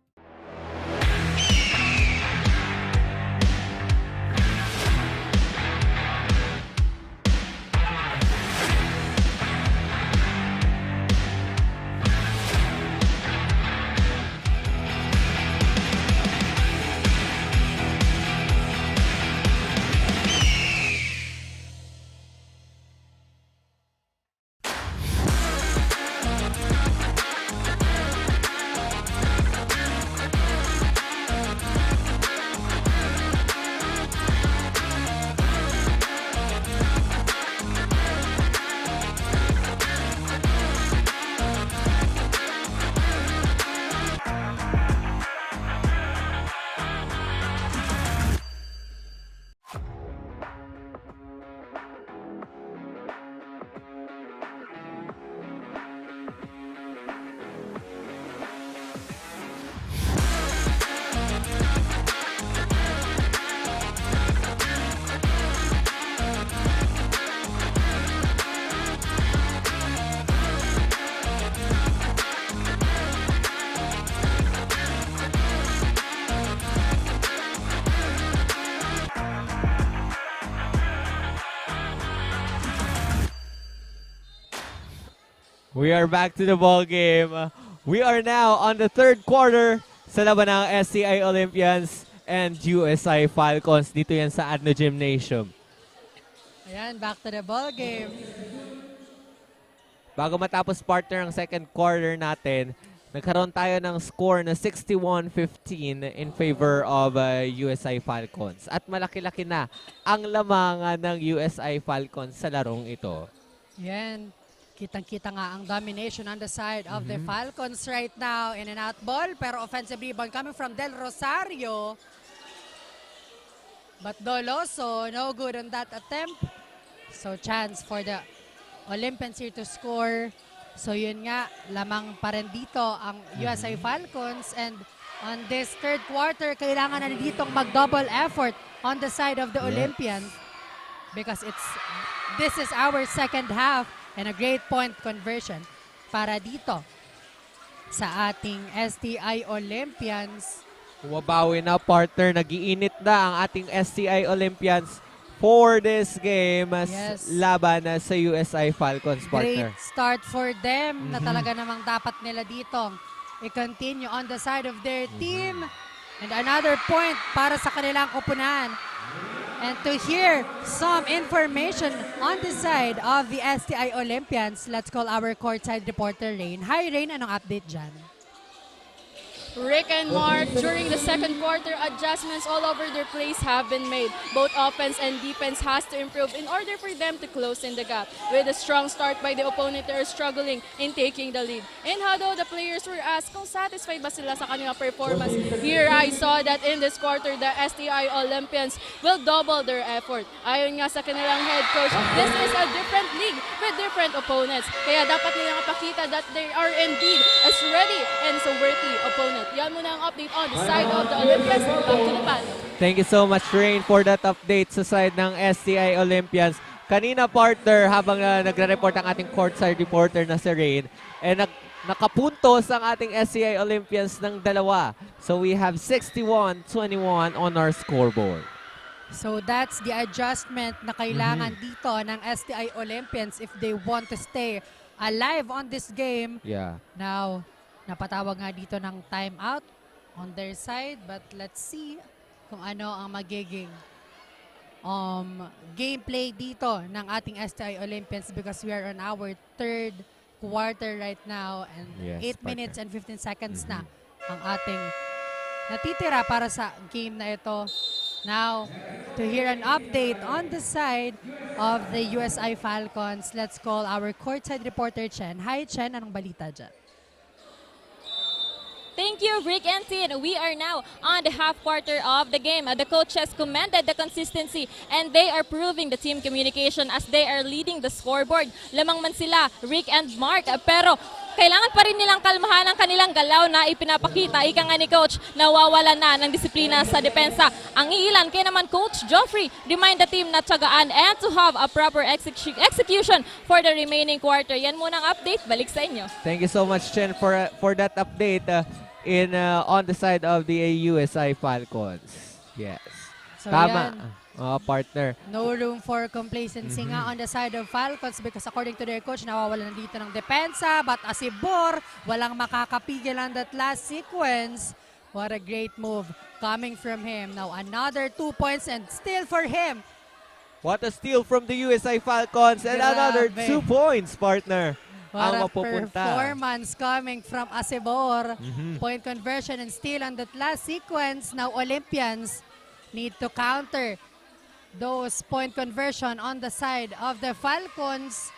We are back to the ball game. We are now on the third quarter sa laban ng STI Olympians and USI Falcons. Dito yan sa Adno Gymnasium. Ayan, back to the ball game. Bago matapos partner ang second quarter natin, nagkaroon tayo ng score na 61-15 in favor of USI Falcons. At malaki-laki na ang lamangan ng USI Falcons sa larong ito. Yan. Kitang-kita nga ang domination on the side of the Falcons right now. In and out ball, pero offensive rebound coming from Del Rosario. But Doloso, no good on that attempt. So chance for the Olympians here to score. So yun nga, lamang pa rin dito ang USI Falcons. And on this third quarter, kailangan na ditong mag-double effort on the side of the Olympians. Because this is our second half. And a great point conversion para dito sa ating STI Olympians. Bumabawi na partner, nagiinit na ang ating STI Olympians for this game. Yes. Laban sa USI Falcons partner. Great start for them na talaga namang dapat nila dito i-continue on the side of their team. And another point para sa kanilang koponan. And to hear some information on the side of the STI Olympians, let's call our courtside reporter, Rain. Hi, Rain. Anong update dyan? Rick and Mark, during the second quarter, adjustments all over their plays have been made. Both offense and defense has to improve in order for them to close in the gap. With a strong start by the opponent, they are struggling in taking the lead. In huddle, the players were asked kung satisfied ba sila sa kanilang performance. Here, I saw that in this quarter, the STI Olympians will double their effort. Ayon nga sa kanilang head coach, this is a different league with different opponents. Kaya dapat nilang ipakita that they are indeed as ready and so worthy opponent. Yan muna ang update on the side of the Olympians. Back to the panel. Thank you so much, Rain, for that update sa side ng STI Olympians. Kanina, partner, habang nagre-report ang ating courtside reporter na si Rain, nakapuntos ang ating STI Olympians ng dalawa. So we have 61-21 on our scoreboard. So that's the adjustment na kailangan dito ng STI Olympians if they want to stay alive on this game. Yeah. Now, napatawag nga dito ng timeout on their side, but let's see kung ano ang magiging gameplay dito ng ating STI Olympians because we are on our third quarter right now and Yes, 8 minutes and 15 seconds na ang ating natitira para sa game na ito. Now, to hear an update on the side of the USI Falcons, let's call our courtside reporter, Chen. Hi, Chen. Anong balita dyan? Thank you, Rick and Tin. We are now on the half quarter of the game. The coaches commended the consistency and they are proving the team communication as they are leading the scoreboard. Lamang man sila, Rick and Mark, pero kailangan pa rin nilang kalmahan ang kanilang galaw na ipinapakita. Ika nga ni Coach, nawawala na ng disiplina sa depensa. Ang iilan, kaya naman Coach Joffrey, remind the team na tsagaan and to have a proper execution for the remaining quarter. Yan muna ang update. Balik sa inyo. Thank you so much, Chen, for that update on the side of the USI Falcons. Yes. So Tama. yan, Partner. no room for complacency nga on the side of Falcons because according to their coach, nawawala na dito ng depensa. But Asibor, walang makakapigil on that last sequence. What a great move coming from him. Now another 2 points and still for him. What a steal from the USI Falcons and another Grabe. 2 points, partner. What ang a mapupunta. performance coming from Asibor. Point conversion and still on that last sequence. Now Olympians need to counter those point conversion on the side of the Falcons.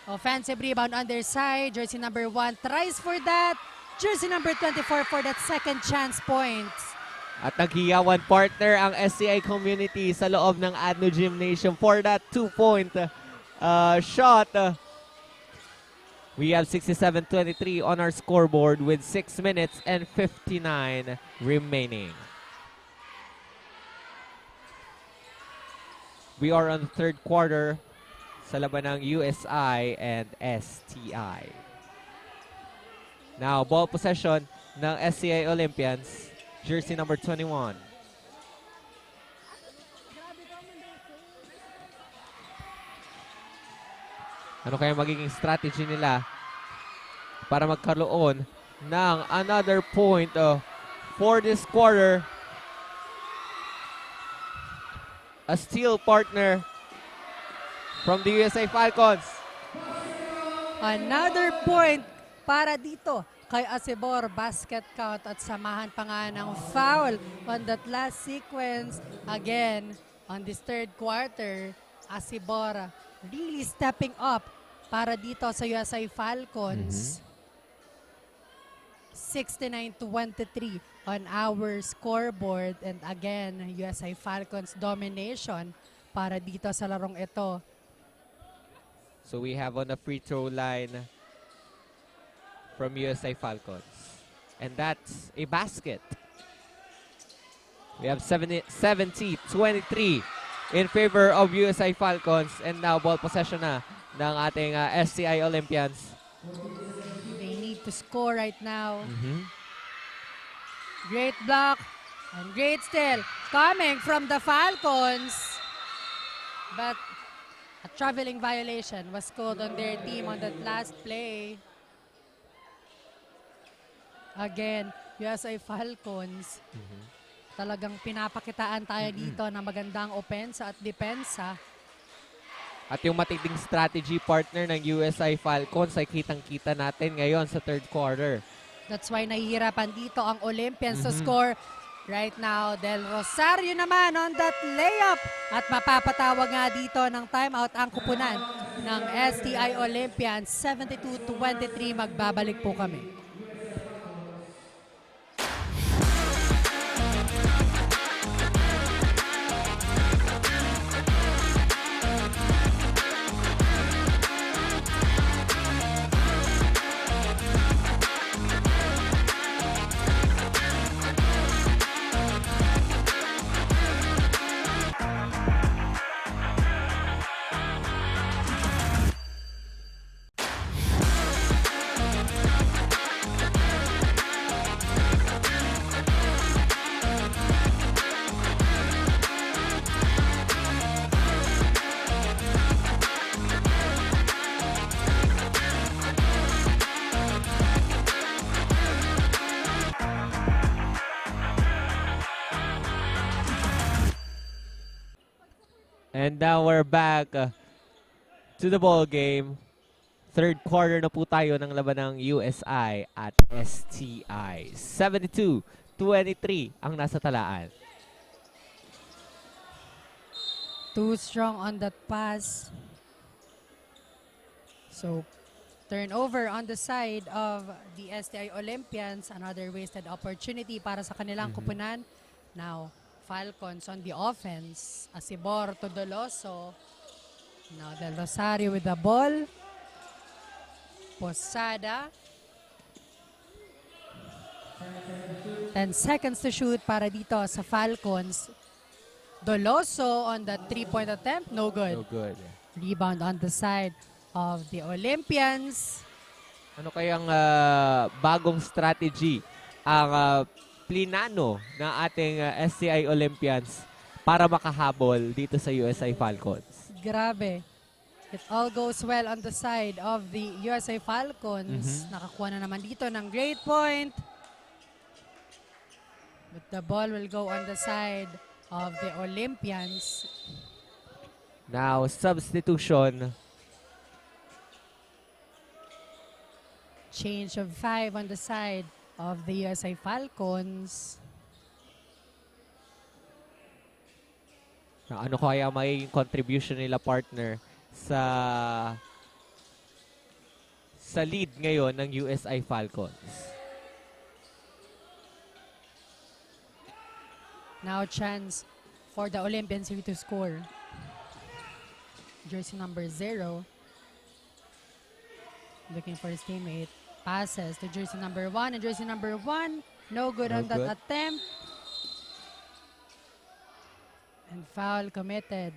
Offensive rebound on their side. Jersey number 1 tries for that. Jersey number 24 for that second chance points. At naghiyawan, partner, ang SCI community sa loob ng Adno Gymnasium for that 2-point shot. We have 67-23 on our scoreboard with 6 minutes and 59 remaining. We are on the third quarter sa laban ng USI and STI. Now, ball possession ng SCI Olympians, jersey number 21. Ano kaya magiging strategy nila para magkaroon ng another point for this quarter. A steal partner from the USA Falcons. Another point para dito kay Acibor. Basket count at samahan pa nga ng foul on that last sequence. Again, on this third quarter, Acibor really stepping up para dito sa USA Falcons. 69-23 on our scoreboard. And again, USA Falcons domination para dito sa larong ito. So we have on the free throw line from USA Falcons. And that's a basket. We have 70-23 in favor of USA Falcons. And now ball possession na ng ating STI Olympians. They need to score right now. Great block and great steal coming from the Falcons. But a traveling violation was called on their team on that last play. Again, USA Falcons. Talagang pinapakitaan tayo dito na magandang opensa at depensa. At yung matinding strategy partner ng USA Falcons ay kitang-kita natin ngayon sa third quarter. That's why nahihirapan dito ang Olympians to score. Right now, Del Rosario naman on that layup. At mapapatawag nga dito ng timeout ang kupunan ng STI Olympians. 72-23, magbabalik po kami. And now we're back to the ball game. Third quarter na po tayo ng laban ng USI at STI. 72-23 ang nasa talaan. Too strong on that pass. So, turnover on the side of the STI Olympians. Another wasted opportunity para sa kanilang kupunan. Now, Falcons on the offense. Acibor to Doloso. Now Del Rosario with the ball. Posada. 10 seconds to shoot para dito sa Falcons. Doloso on the 3-point attempt. No good. No good. Rebound on the side of the Olympians. Ano kayang bagong strategy ang plinano ng ating STI Olympians para makahabol dito sa USA Falcons? Grabe. It all goes well on the side of the USA Falcons. Nakakuha na naman dito ng great point. But the ball will go on the side of the Olympians. Now, substitution. Change of 5 on the side of the USA Falcons. Ano kaya magiging contribution nila, partner, sa lead ngayon ng USI Falcons? Now chance for the Olympians here to score. Jersey number 0. Looking for his teammate. Passes to jersey number 1. And jersey number 1, no good on that attempt. And foul committed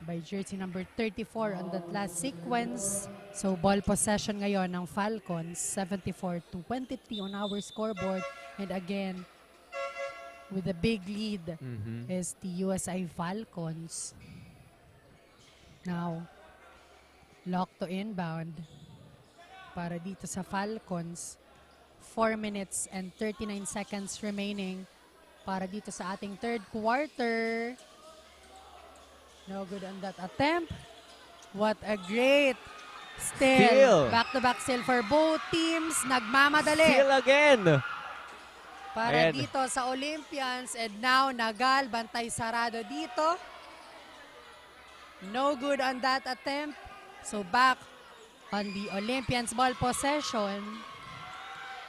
by jersey number 34 on that last sequence. So ball possession ngayon ng Falcons. 74-23 on our scoreboard. And again, with a big lead is the USA Falcons. Now, lock to inbound. para dito sa Falcons. 4 minutes and 39 seconds remaining para dito sa ating third quarter. No good on that attempt. What a great steal. Back-to-back steal for both teams. Nagmamadali. Steal again. Para Ayan. dito sa Olympians. And now, Nagal, bantay sarado dito. No good on that attempt. So back on the Olympians ball possession.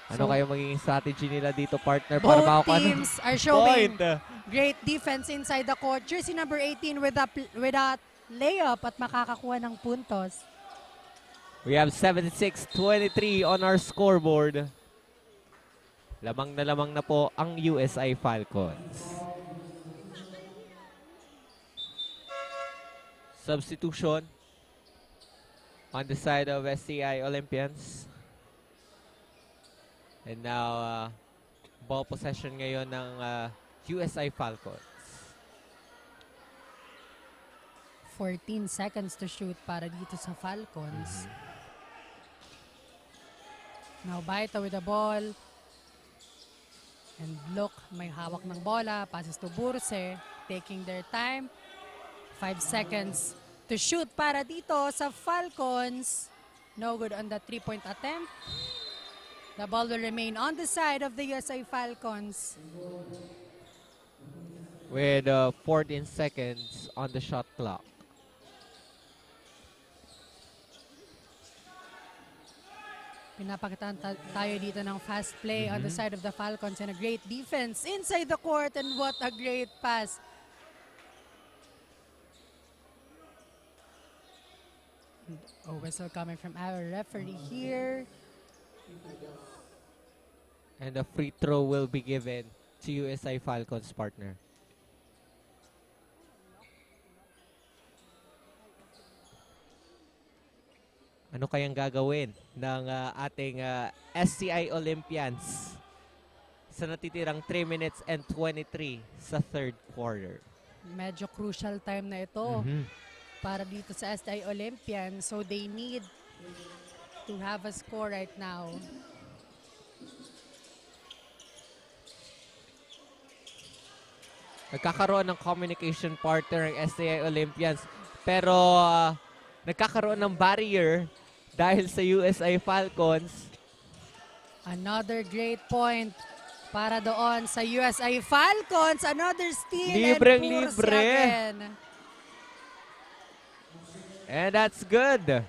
Ano kayo magiging strategy nila dito, partner? Para Both makakuha ng teams are showing point. great defense inside the court. Jersey number 18 with a layup at makakakuha ng puntos. We have 76-23 on our scoreboard. Lamang na po ang USI Falcons. Substitution on the side of STI Olympians. And now, ball possession ngayon ng USI Falcons. 14 seconds to shoot para dito sa Falcons. Now, Baita with the ball. And look, may hawak ng bola. Passes to Burse. Taking their time. 5 seconds to shoot para dito sa Falcons. No good on the 3-point attempt. The ball will remain on the side of the USI Falcons. With 14 seconds on the shot clock. Pinapakitaan tayo dito ng fast play on the side of the Falcons and a great defense inside the court, and what a great pass. A whistle coming from our referee here. And a free throw will be given to USI Falcons, partner. Ano kayang gagawin ng ating STI Olympians sa natitirang 3 minutes and 23 sa third quarter? Medyo crucial time na ito para dito sa STI Olympians. So they need to have a score right now. Nagkakaroon ng communication partner ng STI Olympians, pero nagkakaroon ng barrier dahil sa USI Falcons. Another great point para doon sa USI Falcons. Another steal Libreng and Purse libre. again. And that's good.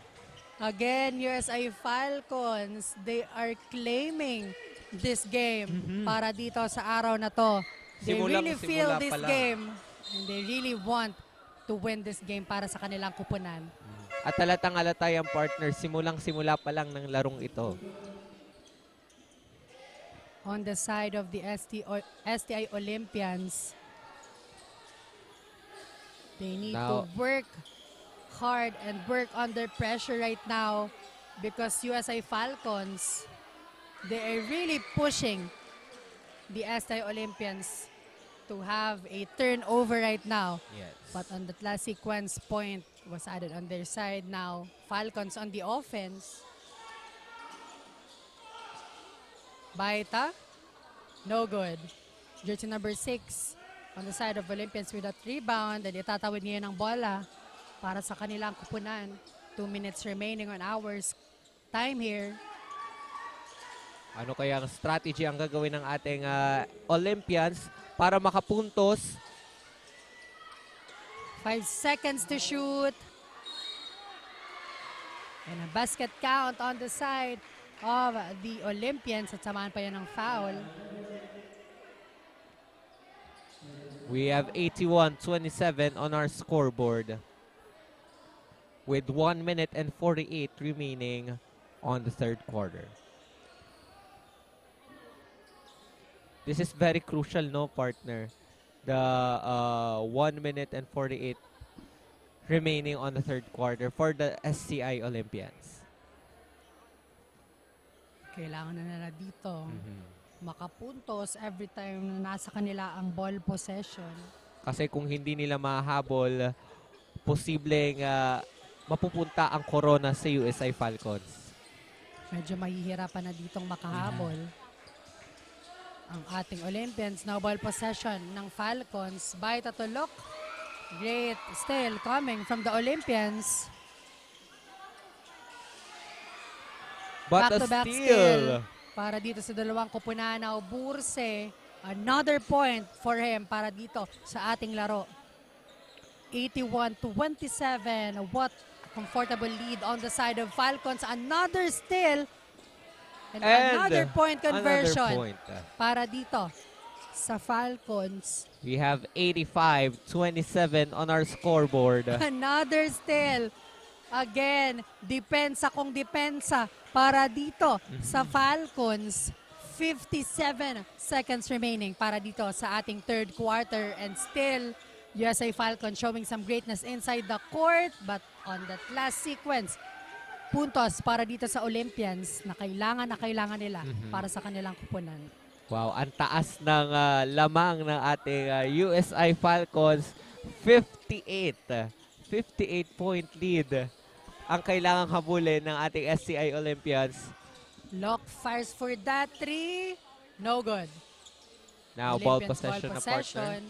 Again, USI Falcons, they are claiming this game para dito sa araw na to. They really feel Simula this pa lang. game and they really want to win this game para sa kanilang kupunan. At halatang-halata yung partner, simulang-simula pa lang ng larong ito. On the side of the STI Olympians, they need to Now- work hard and work under pressure right now because USI Falcons, they are really pushing the STI Olympians to have a turnover right now. Yes. But on that last sequence, point was added on their side. Now, Falcons on the offense. Baita, no good. Jersey number 6 on the side of Olympians with a rebound. And itatawid niya ng bola para sa kanilang kupunan. 2 minutes remaining on our time here. Ano kaya ang strategy ang gagawin ng ating Olympians para makapuntos? 5 seconds to shoot. And a basket count on the side of the Olympians. At samahan pa yan ng foul. We have 81-27 on our scoreboard with 1 minute and 48 remaining on the third quarter. This is very crucial, no, partner? The 1 minute and 48 remaining on the third quarter for the SCI Olympians. Kailangan na nila dito makapuntos every time na nasa kanila ang ball possession. Kasi kung hindi nila mahabol, posibleng mapupunta ang corona sa USI Falcons. Medyo mahihirapan na ditong makahabol ang ating Olympians. Now ball possession ng Falcons by Tatulok. Great steal coming from the Olympians. But a Back-to-back steal. para dito sa dalawang Kupunanaw. Burse, another point for him para dito sa ating laro. 81-27. What a comfortable lead on the side of Falcons. Another steal. And another point conversion Another point. para dito sa Falcons. We have 85-27 on our scoreboard. Another steal. Again, depensa kung depensa para dito sa Falcons. 57 seconds remaining para dito sa ating third quarter, and still USA Falcons showing some greatness inside the court, but on that last sequence, puntos para dito sa Olympians na kailangan nila para sa kanilang kupunan. Wow, ang taas ng lamang ng ating USI Falcons. 58-point lead ang kailangang habulin ng ating SCI Olympians. Locke fires for that three. No good. Now, ball Olympians possession na partner.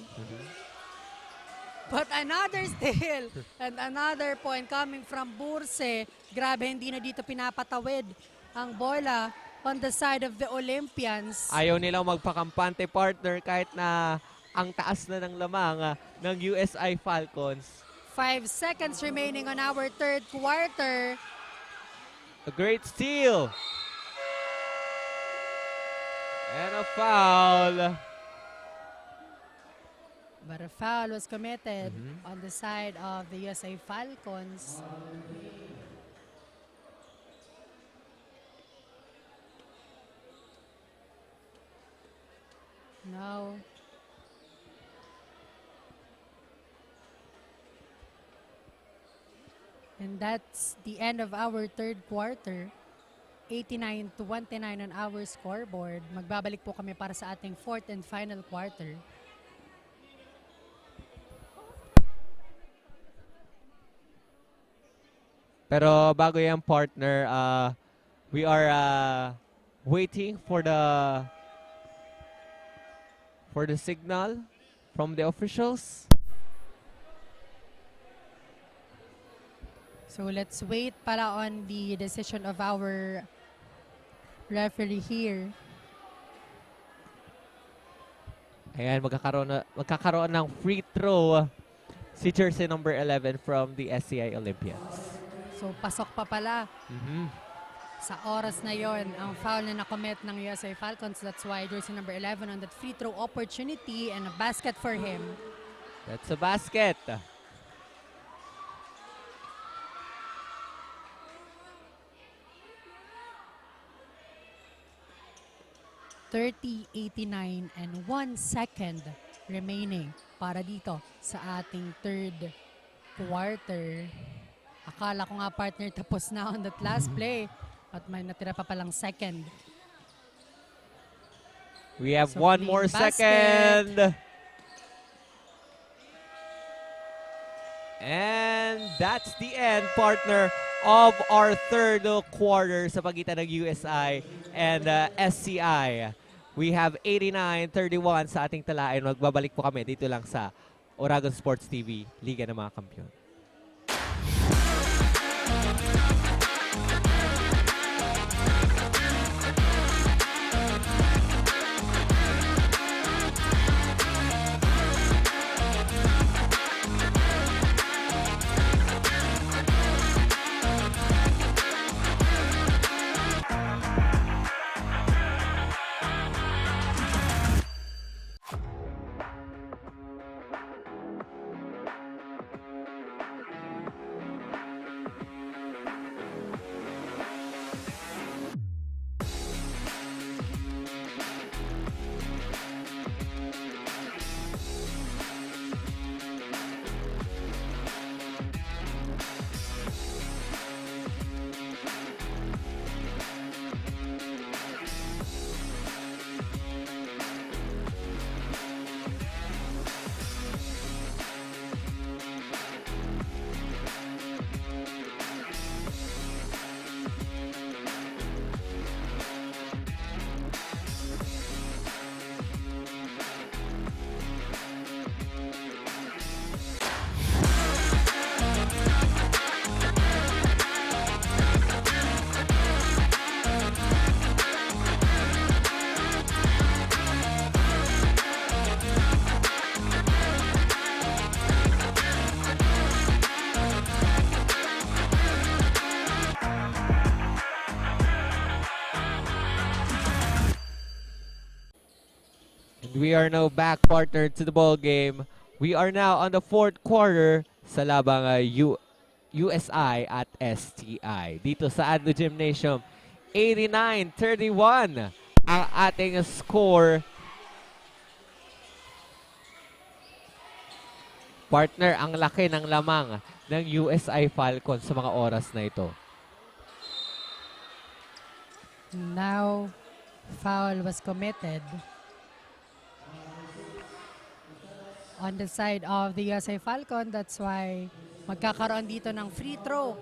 But another steal and another point coming from Burse. Grabe, hindi na dito pinapatawid ang bola on the side of the Olympians. Ayaw nilang magpakampante, partner, kahit na ang taas na ng lamang ng USI Falcons. 5 seconds remaining on our third quarter. A great steal. And a foul. But a foul was committed on the side of the USA Falcons. Now, and that's the end of our third quarter. 89-29 on our scoreboard. Magbabalik po kami para sa ating fourth and final quarter. Pero bago yan, partner, we are waiting for the signal from the officials. So let's wait para on the decision of our referee here. Ayan, magkakaroon ng free throw si jersey number 11 from the SCI Olympians. So pasok pa pala sa oras na yon ang foul na nakommit ng USA Falcons. That's why jersey number 11 on that free throw opportunity, and a basket for him. That's a basket. .89 and 1 second remaining para dito sa ating third quarter. Akala ko nga, partner, tapos na on that last play, at may natira pa palang second. We have So, one clean more basket. second. And that's the end, partner, of our third quarter sa pagitan ng USI and SCI. We have 89-31 sa ating talain. Magbabalik po kami dito lang sa Oragon Sports TV, Liga ng mga Kampiyon. We are now back, partner, to the ball game. We are now on the fourth quarter sa labang USI at STI. Dito sa Adlo Gymnasium, 89-31 ang ating score. Partner, ang laki ng lamang ng USI Falcons sa mga oras na ito. Now, foul was committed on the side of the USA Falcon. That's why magkakaroon dito ng free throw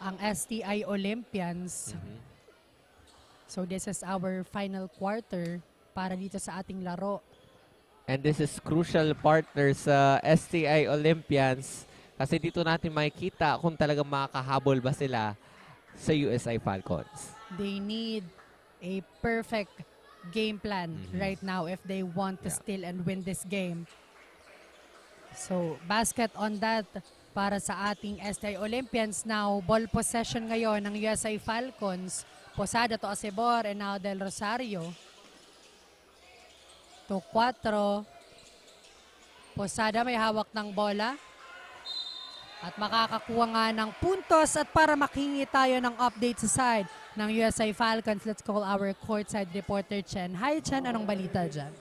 ang STI Olympians. So this is our final quarter para dito sa ating laro. And this is crucial, partner, sa STI Olympians kasi dito natin makikita kung talagang makakahabol ba sila sa USI Falcons. They need a perfect game plan right now if they want to steal and win this game. So, basket on that para sa ating STI Olympians. Now, ball possession ngayon ng USI Falcons. Posada to Acebor and now Del Rosario. To 4. Posada may hawak ng bola. At makakakuha nga ng puntos at para makingi tayo ng update sa side ng USI Falcons, let's call our courtside reporter Chen. Hi Chen, anong balita dyan?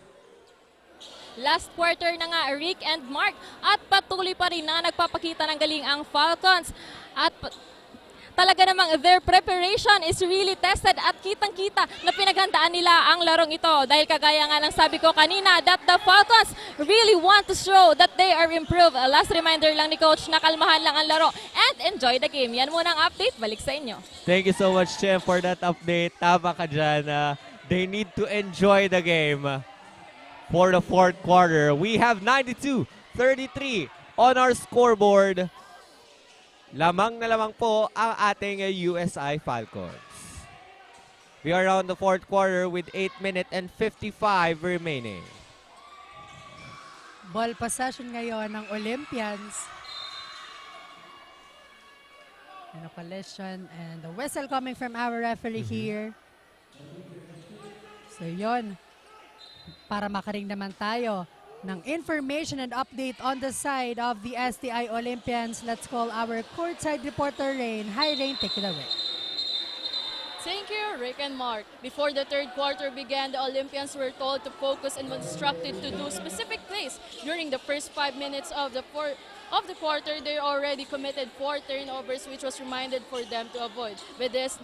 Last quarter na nga, Rick and Mark, at patuloy pa rin na nagpapakita ng galing ang Falcons. At talaga namang their preparation is really tested at kitang-kita na pinaghandaan nila ang larong ito. Dahil kagaya nga ng sabi ko kanina that the Falcons really want to show that they are improved. Last reminder lang ni Coach na kalmahan lang ang laro and enjoy the game. Yan muna ang update. Balik sa inyo. Thank you so much, Chef, for that update. Tama ka dyan. They need to enjoy the game for the fourth quarter. We have 92-33 on our scoreboard. Lamang na lamang po ang ating USI Falcons. We are on the fourth quarter with 8 minutes and 55 remaining. Ball possession ngayon ng Olympians. And a collision and a whistle coming from our referee here. So yon, para makaring naman tayo ng information and update on the side of the STI Olympians. Let's call our courtside reporter, Rain. Hi, Rain. Take it away. Thank you, Rick and Mark. Before the third quarter began, the Olympians were told to focus and were instructed to do specific plays. During the first 5 minutes of the quarter, they already committed 4 turnovers, which was reminded for them to avoid. With this,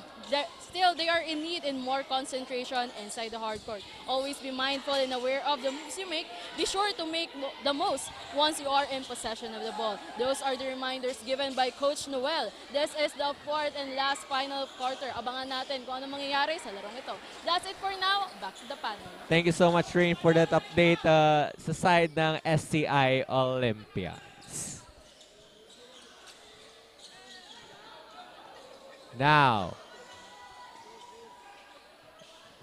still they are in need in more concentration inside the hard court. Always be mindful and aware of the moves you make. Be sure to make the most once you are in possession of the ball. Those are the reminders given by Coach Noel. This is the fourth and last final quarter. Abangan natin kung ano mangyayari sa larong ito. That's it for now. Back to the panel. Thank you so much, Rain, for that update sa side ng STI Olympians. Now,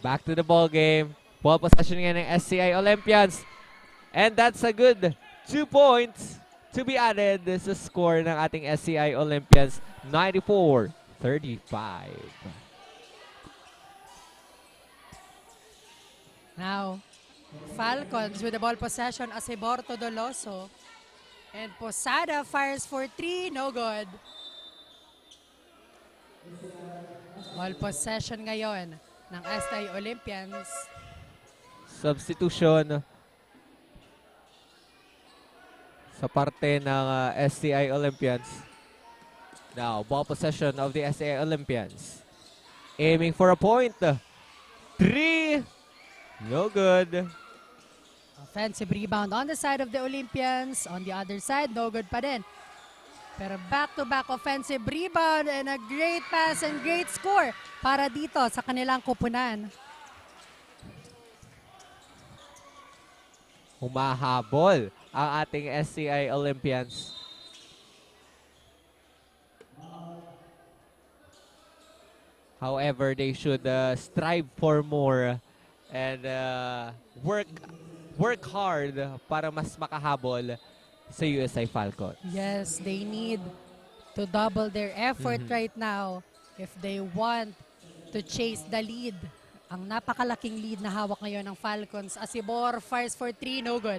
back to the ball game. Ball possession ngayon ng STI Olympians. And that's a good 2 points to be added sa score ng ating STI Olympians, 94-35. Now, Falcons with the ball possession, Acebor to Doloso. And Posada fires for 3, no good. Ball possession ngayon ng STI Olympians. Substitution sa parte ng STI Olympians. Now, ball possession of the STI Olympians. Aiming for a point. 3. No good. Offensive rebound on the side of the Olympians. On the other side, no good pa din. Pero back-to-back offensive rebound and a great pass and great score para dito sa kanilang kupunan. Humahabol ang ating STI Olympians. However, they should strive for more and work hard para mas makahabol sa USI Falcons. Yes, they need to double their effort right now if they want to chase the lead ang napakalaking lead na hawak ngayon ng Falcons. Asibor fires for 3, no good.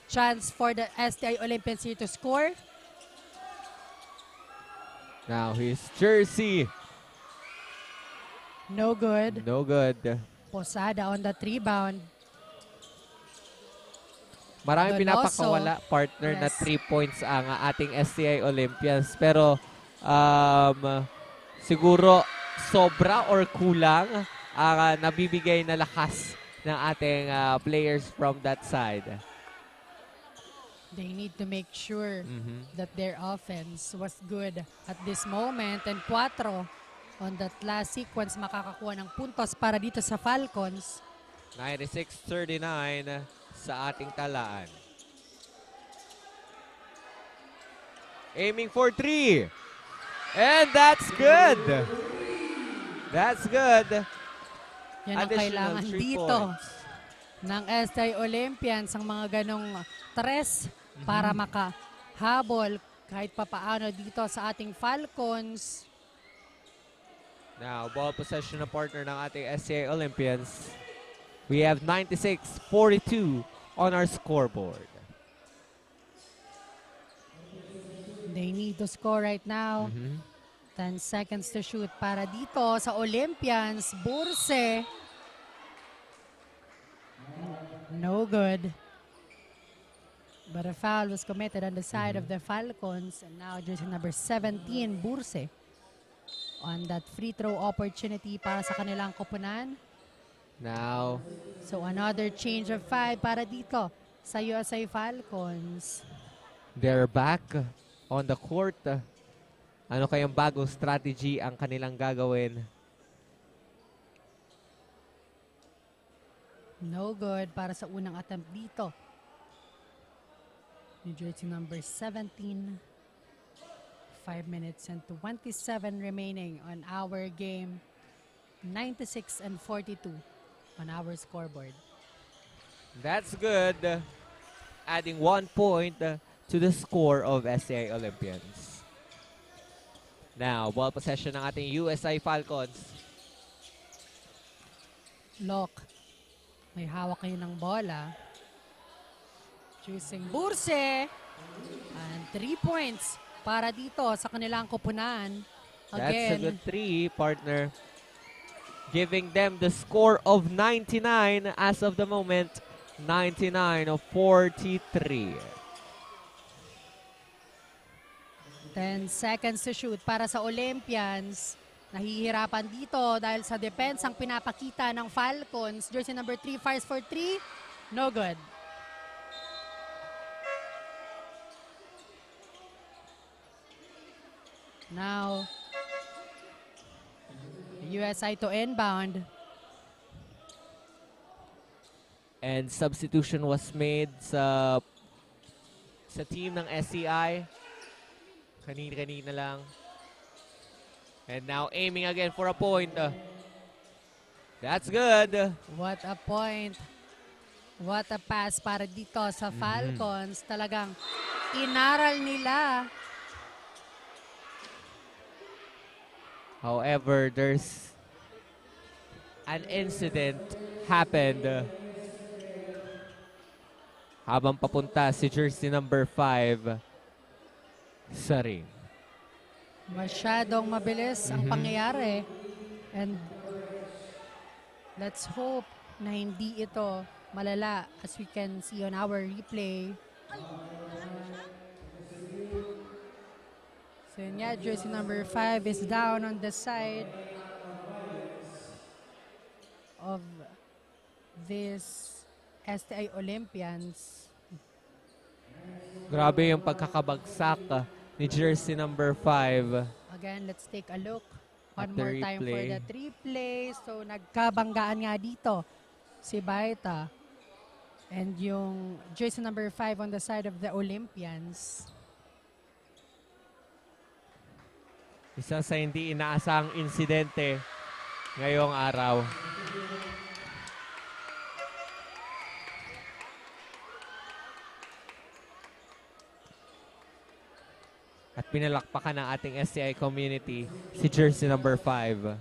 Chance for the STI Olympians here to score. Now his jersey. No good. No good. Posada on that rebound. Maraming Donoso. pinapakawala partner na Yes. 3 points ang ating STI Olympians. Pero siguro sobra or kulang ang nabibigay na lakas ng ating players from that side. They need to make sure that their offense was good at this moment. And 4 on that last sequence makakakuha ng puntos para dito sa Falcons. 96-39 sa ating talaan. Aiming for 3. And that's good. That's good. Yan ang Additional kailangan 3 dito points. ng STI Olympians, ang mga ganong tres para makahabol kahit papaano dito sa ating Falcons. Now, ball possession na partner ng ating SCA Olympians. We have 96-42 on our scoreboard. They need to score right now. 10 seconds to shoot para dito sa Olympians. Burse. No good. But a foul was committed on the side of the Falcons. And now jersey number 17, Burse. On that free throw opportunity para sa kanilang koponan. Now, So another change of 5 para dito sa USA Falcons. they're back on the court. Ano kayang bagong strategy ang kanilang gagawin? No good para sa unang attempt dito. New jersey number 17. 5 minutes and 27 remaining on our game. 96-42 on our scoreboard. That's good. Adding 1 point to the score of SCA Olympians. Now, ball possession ng ating USI Falcons. Lock. May hawak kayo ng bola. Choosing Burse. And 3 points para dito sa kanilang koponan. That's a Again, good 3, partner. Giving them the score of 99 as of the moment. 99-43. 10 seconds to shoot para sa Olympians. Nahihirapan dito dahil sa depensang pinapakita ng Falcons. Jersey number 3 fires for 3. No good. Now, USI to inbound. And substitution was made sa team ng SCI. Kanina-kanina lang. And now aiming again for a point. That's good. What a point. What a pass para dito sa Falcons. Talagang inaral nila. However, there's an incident happened habang papunta si jersey number 5 sa ring. Masyadong mabilis ang pangyayari. And let's hope na hindi ito malala as we can see on our replay. So yun nga, jersey number 5 is down on the side of this STI Olympians. Grabe yung pagkakabagsak ni jersey number 5. Again, let's take a look At one the more time for replay. that replay. So nagkabanggaan nga dito si Baita. And yung jersey number 5 on the side of the Olympians. Isa sa hindi inaasang insidente ngayong araw. At pinalakpakan ng ating SCI community si jersey number 5.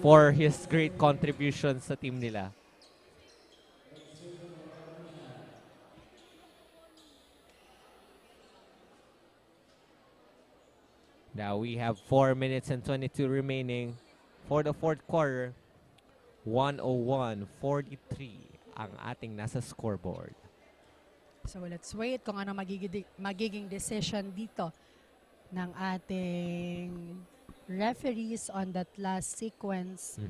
for his great contributions sa team nila. Now we have 4 minutes and 22 remaining for the fourth quarter. 101-43 ang ating nasa scoreboard. So let's wait kung ano magiging decision dito ng ating referees on that last sequence.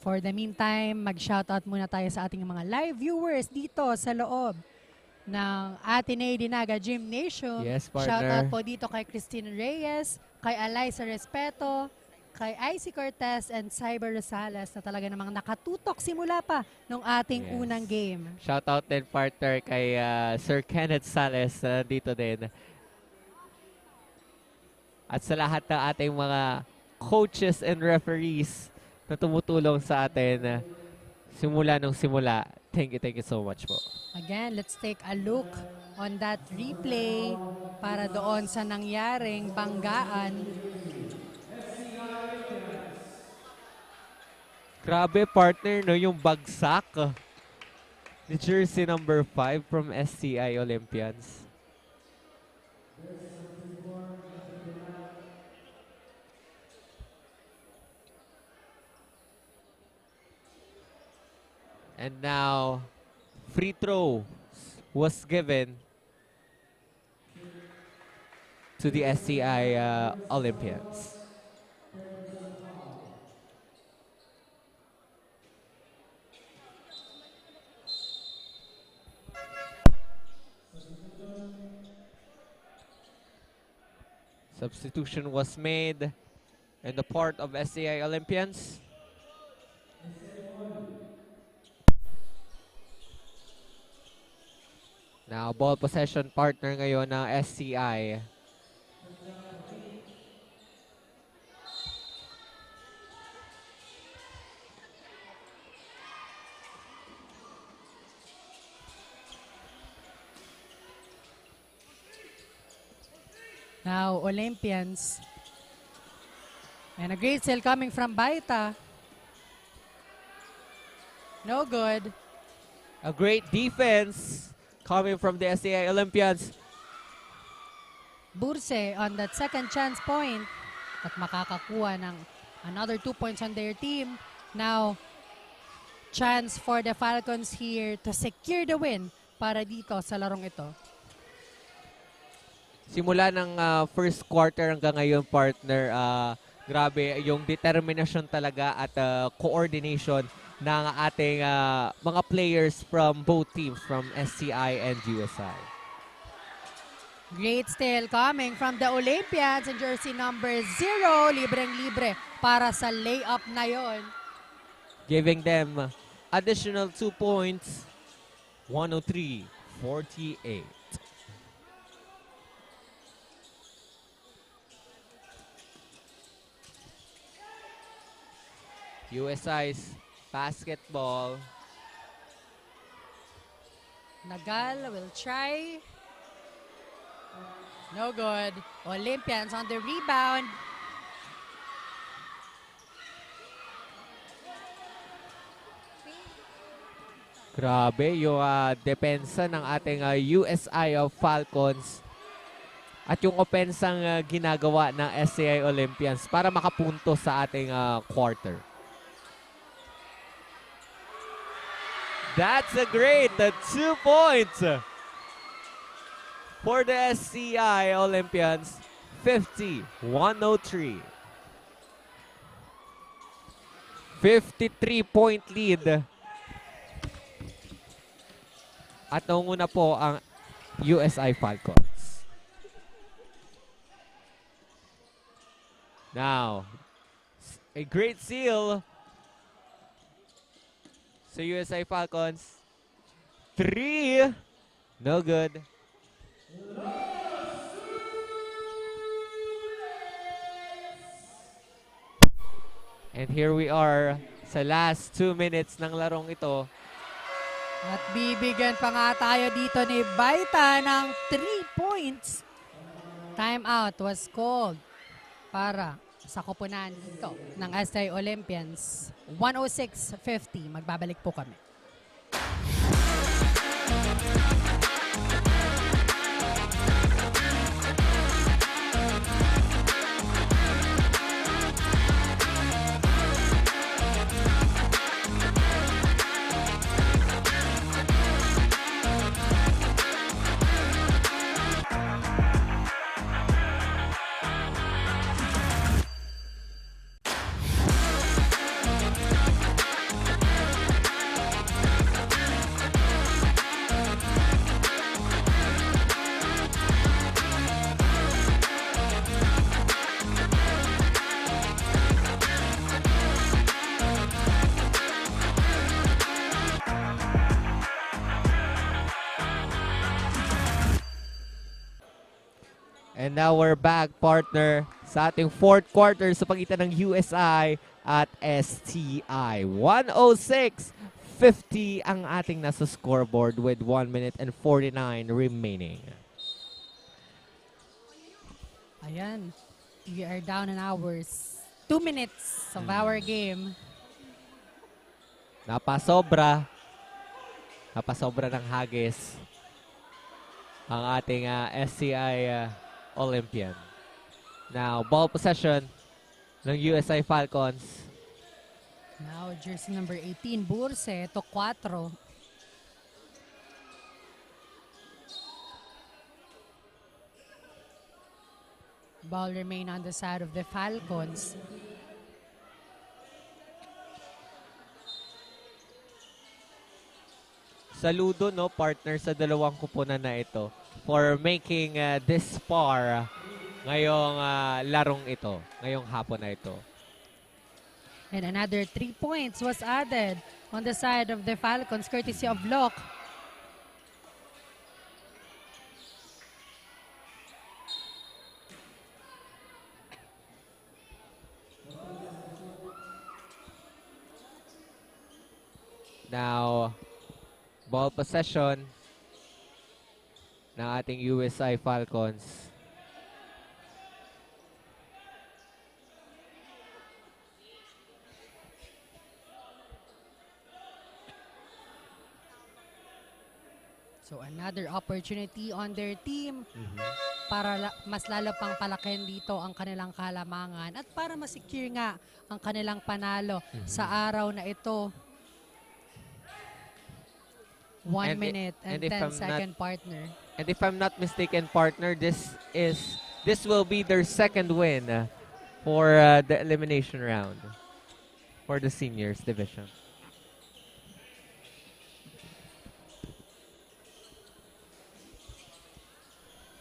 For the meantime, mag-shoutout muna tayo sa ating mga live viewers dito sa loob ng Ateneo Dinaga Gymnasium. Yes, partner. Shoutout po dito kay Christine Reyes, kay Alaysa Respeto, kay Icy Cortez and Cyber Rosales na talaga namang nakatutok simula pa nung ating Yes. unang game. Shoutout din partner kay Sir Kenneth Sales dito din. At sa lahat ng ating mga coaches and referees na tumutulong sa atin simula nung simula. Thank you so much po. Again, let's take a look on that replay para doon sa nangyaring banggaan. Grabe partner, no, yung bagsak ni jersey number 5 from STI Olympians. And now, free throw was given to the STI Olympians. Substitution was made in the part of STI Olympians. Now, ball possession partner ngayon ng STI. Now, Olympians. And a great steal coming from Baita. No good. A great defense coming from the STI Olympians. Burse on that second chance point at makakakuha ng another 2 points on their team. Now, chance for the Falcons here to secure the win para dito sa larong ito. Simula ng first quarter hanggang ngayon, partner, grabe yung determination talaga at coordination ng ating mga players from both teams, from STI and USI. Great steal coming from the Olympians and jersey number 0. Libreng-libre para sa layup na yon. Giving them additional 2 points, 103-48. USI's basketball. Nagal will try. No good. Olympians on the rebound. Grabe yung depensa ng ating USI of Falcons at yung opensang ginagawa ng STI Olympians para makapunto sa ating quarter. That's a great 2 points for the STI Olympians. 50-103. 53-point lead. At nangunguna po ang USI Falcons. Now, a great seal sa USI Falcons. 3. No good. And here we are sa last 2 minutes ng larong ito. At bibigyan pa nga tayo dito ni Baita ng 3 points. Timeout was called para sa koponan dito ng STI Olympians. 106.50. Magbabalik po kami. And now we're back, partner, sa ating fourth quarter sa pagitan ng USI at STI. 106.50 ang ating nasa scoreboard with 1 minute and 49 remaining. Ayan. We are down in hours. 2 minutes of our game. Napasobra ng hagis ang ating STI Olympian. Now, ball possession ng USI Falcons. Now, jersey number 18, Burse, to 4. Ball remain on the side of the Falcons. Saludo, no, partner, sa dalawang kupunan na ito for making this far ngayong larong ito, ngayong hapon na ito. And another 3 points was added on the side of the Falcons courtesy of Locke. Now, ball possession ng ating USI Falcons. So another opportunity on their team para mas lalo pang palakin dito ang kanilang kalamangan at para masecure nga ang kanilang panalo sa araw na ito. 1 minute and 10 second, partner. And if I'm not mistaken, partner, this will be their second win for the elimination round for the seniors division.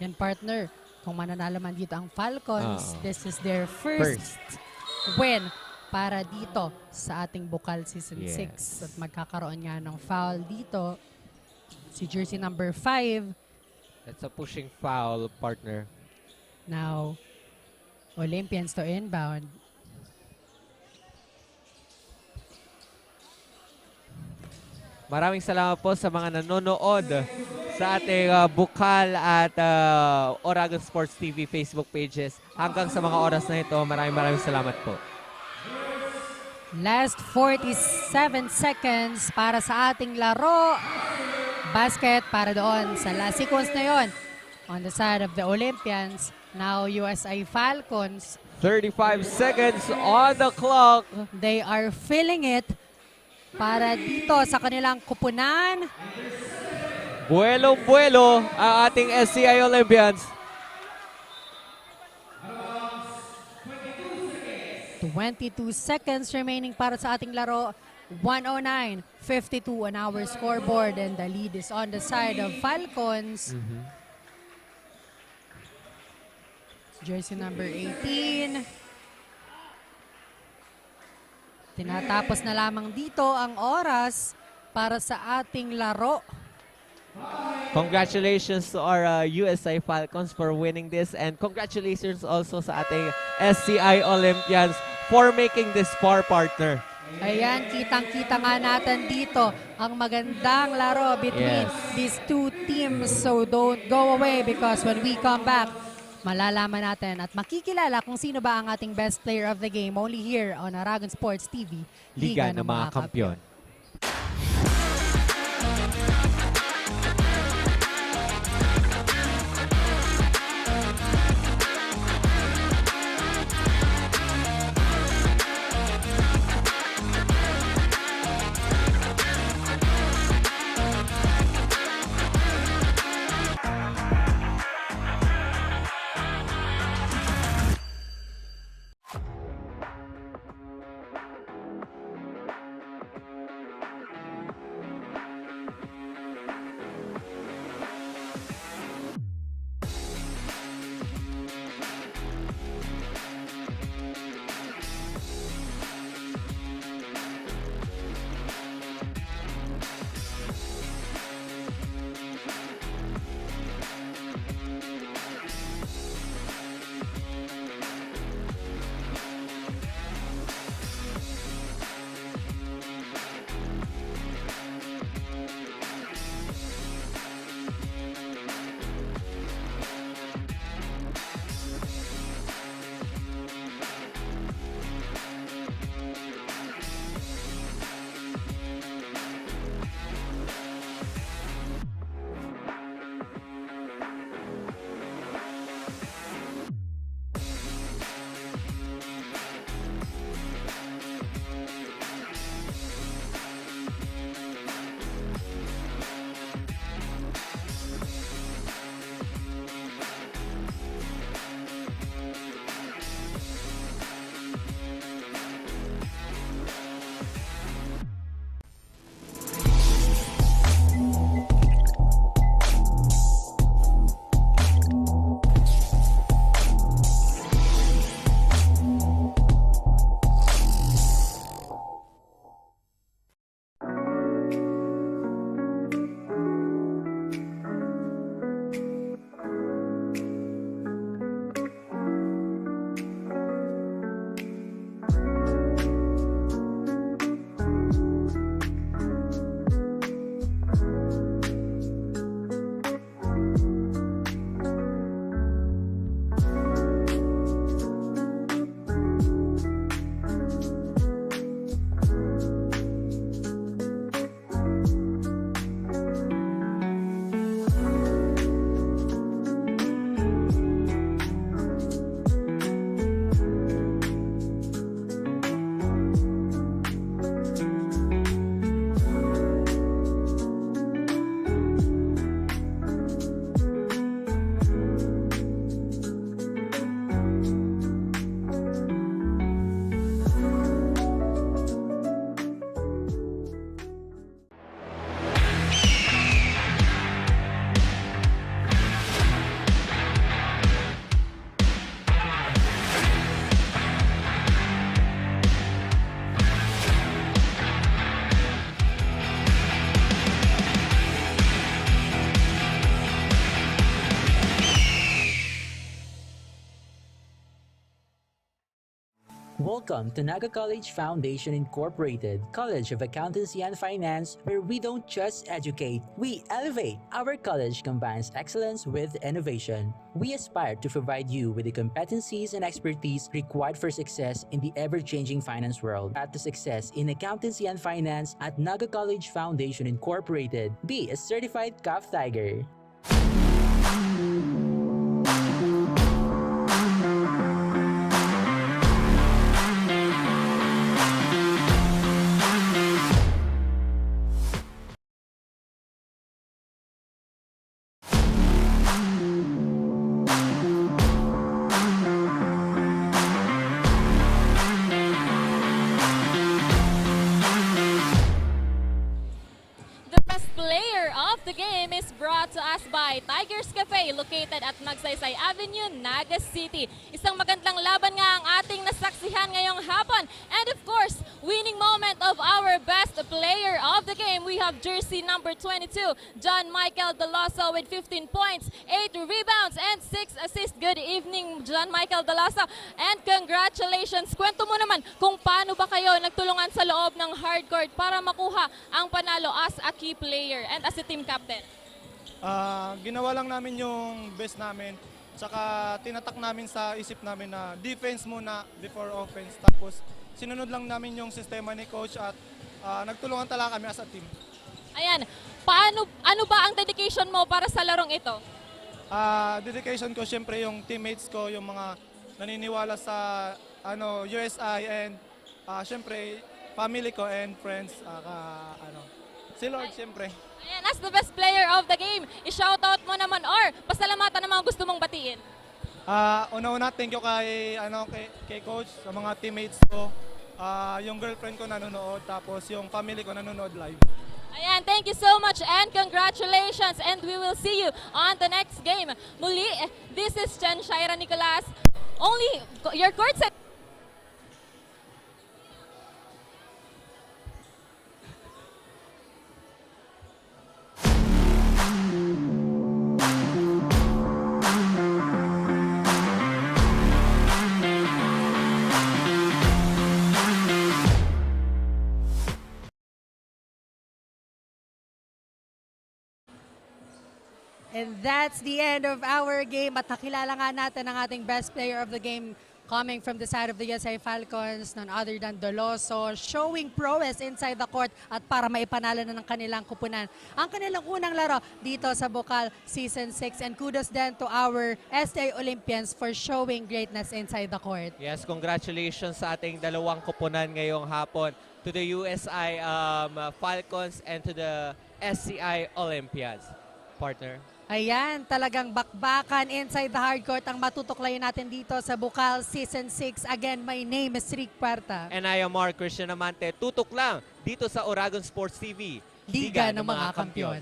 Yan, partner. Kung mananalo man dito ang Falcons, this is their first win para dito sa ating Bukal Season 6. At magkakaroon nga ng foul dito. Si jersey number 5. That's a pushing foul, partner. Now, Olympians to inbound. Maraming salamat po sa mga nanonood sa ating Bukal at Oragon Sports TV Facebook pages. Hanggang sa mga oras na ito, maraming salamat po. Last 47 seconds para sa ating laro. Basket para doon sa last sequence na yon. On the side of the Olympians, now USI Falcons. 35 seconds on the clock. They are filling it para dito sa kanilang kupunan. Buelong-buelo ang ating STI Olympians. 22 seconds remaining para sa ating laro. 109.52 on our scoreboard and the lead is on the side of Falcons. Jersey number 18. Tinatapos na lamang dito ang oras para sa ating laro. Congratulations to our USI Falcons for winning this, and congratulations also sa ating STI Olympians for making this far, partner. Ayan, kitang-kita nga natin dito ang magandang laro between these two teams. So don't go away because when we come back, malalaman natin at makikilala kung sino ba ang ating best player of the game only here on Aragon Sports TV, Liga ng mga Kampiyon. Welcome to Naga College Foundation Incorporated, College of Accountancy and Finance, where we don't just educate, we elevate. Our college combines excellence with innovation. We aspire to provide you with the competencies and expertise required for success in the ever-changing finance world. At the success in accountancy and finance at Naga College Foundation Incorporated, be a certified CAF Tiger. Brought to us by Tigers Cafe located at Magsaysay Avenue, Naga City. Isang magandang laban nga ang ating nasaksihan ngayong hapon. And of course, winning moment of our best player of the game. We have jersey number 22, John Michael Daloso with 15 points, 8 rebounds, and 6 assists. Good evening, John Michael Daloso. And congratulations. Kwento mo naman kung paano ba kayo nagtulungan sa loob ng hardcourt para makuha ang panalo as a key player and as a team captain. Ginawa lang namin yung best namin. Tsaka tinatak namin sa isip namin na defense muna before offense. Tapos sinunod lang namin yung sistema ni coach at nagtulungan talaga kami as a team. Ayan, ano ba ang dedication mo para sa larong ito? Dedication ko syempre yung teammates ko, yung mga naniniwala sa USI and syempre family ko and friends. Si Lord syempre. Ayan, as the best player of the game, i-shoutout mo naman or pasalamatan ng mga gusto mong batiin. Una-una, thank you kay coach, sa mga teammates ko, yung girlfriend ko nanonood, tapos yung family ko nanonood live. Ayan, thank you so much and congratulations and we will see you on the next game. Muli, this is Chen Shaira Nicolas. Only your courtside. And that's the end of our game. At nakilala nga natin ang ating best player of the game coming from the side of the USI Falcons, none other than Doloso, showing prowess inside the court at para maipanalo na ng kanilang kupunan ang kanilang unang laro dito sa Bukal Season 6. And kudos then to our STA Olympians for showing greatness inside the court. Yes, congratulations sa ating dalawang kupunan ngayong hapon, to the USI Falcons and to the SCI Olympians. Partner. Ayan, talagang bakbakan inside the hardcourt ang matutuklayin natin dito sa Bukal Season 6. Again, my name is Rick Puerta. And I am Mark Christian Amante. Tutok lang dito sa Oragon Sports TV. Liga ng mga Kampiyon.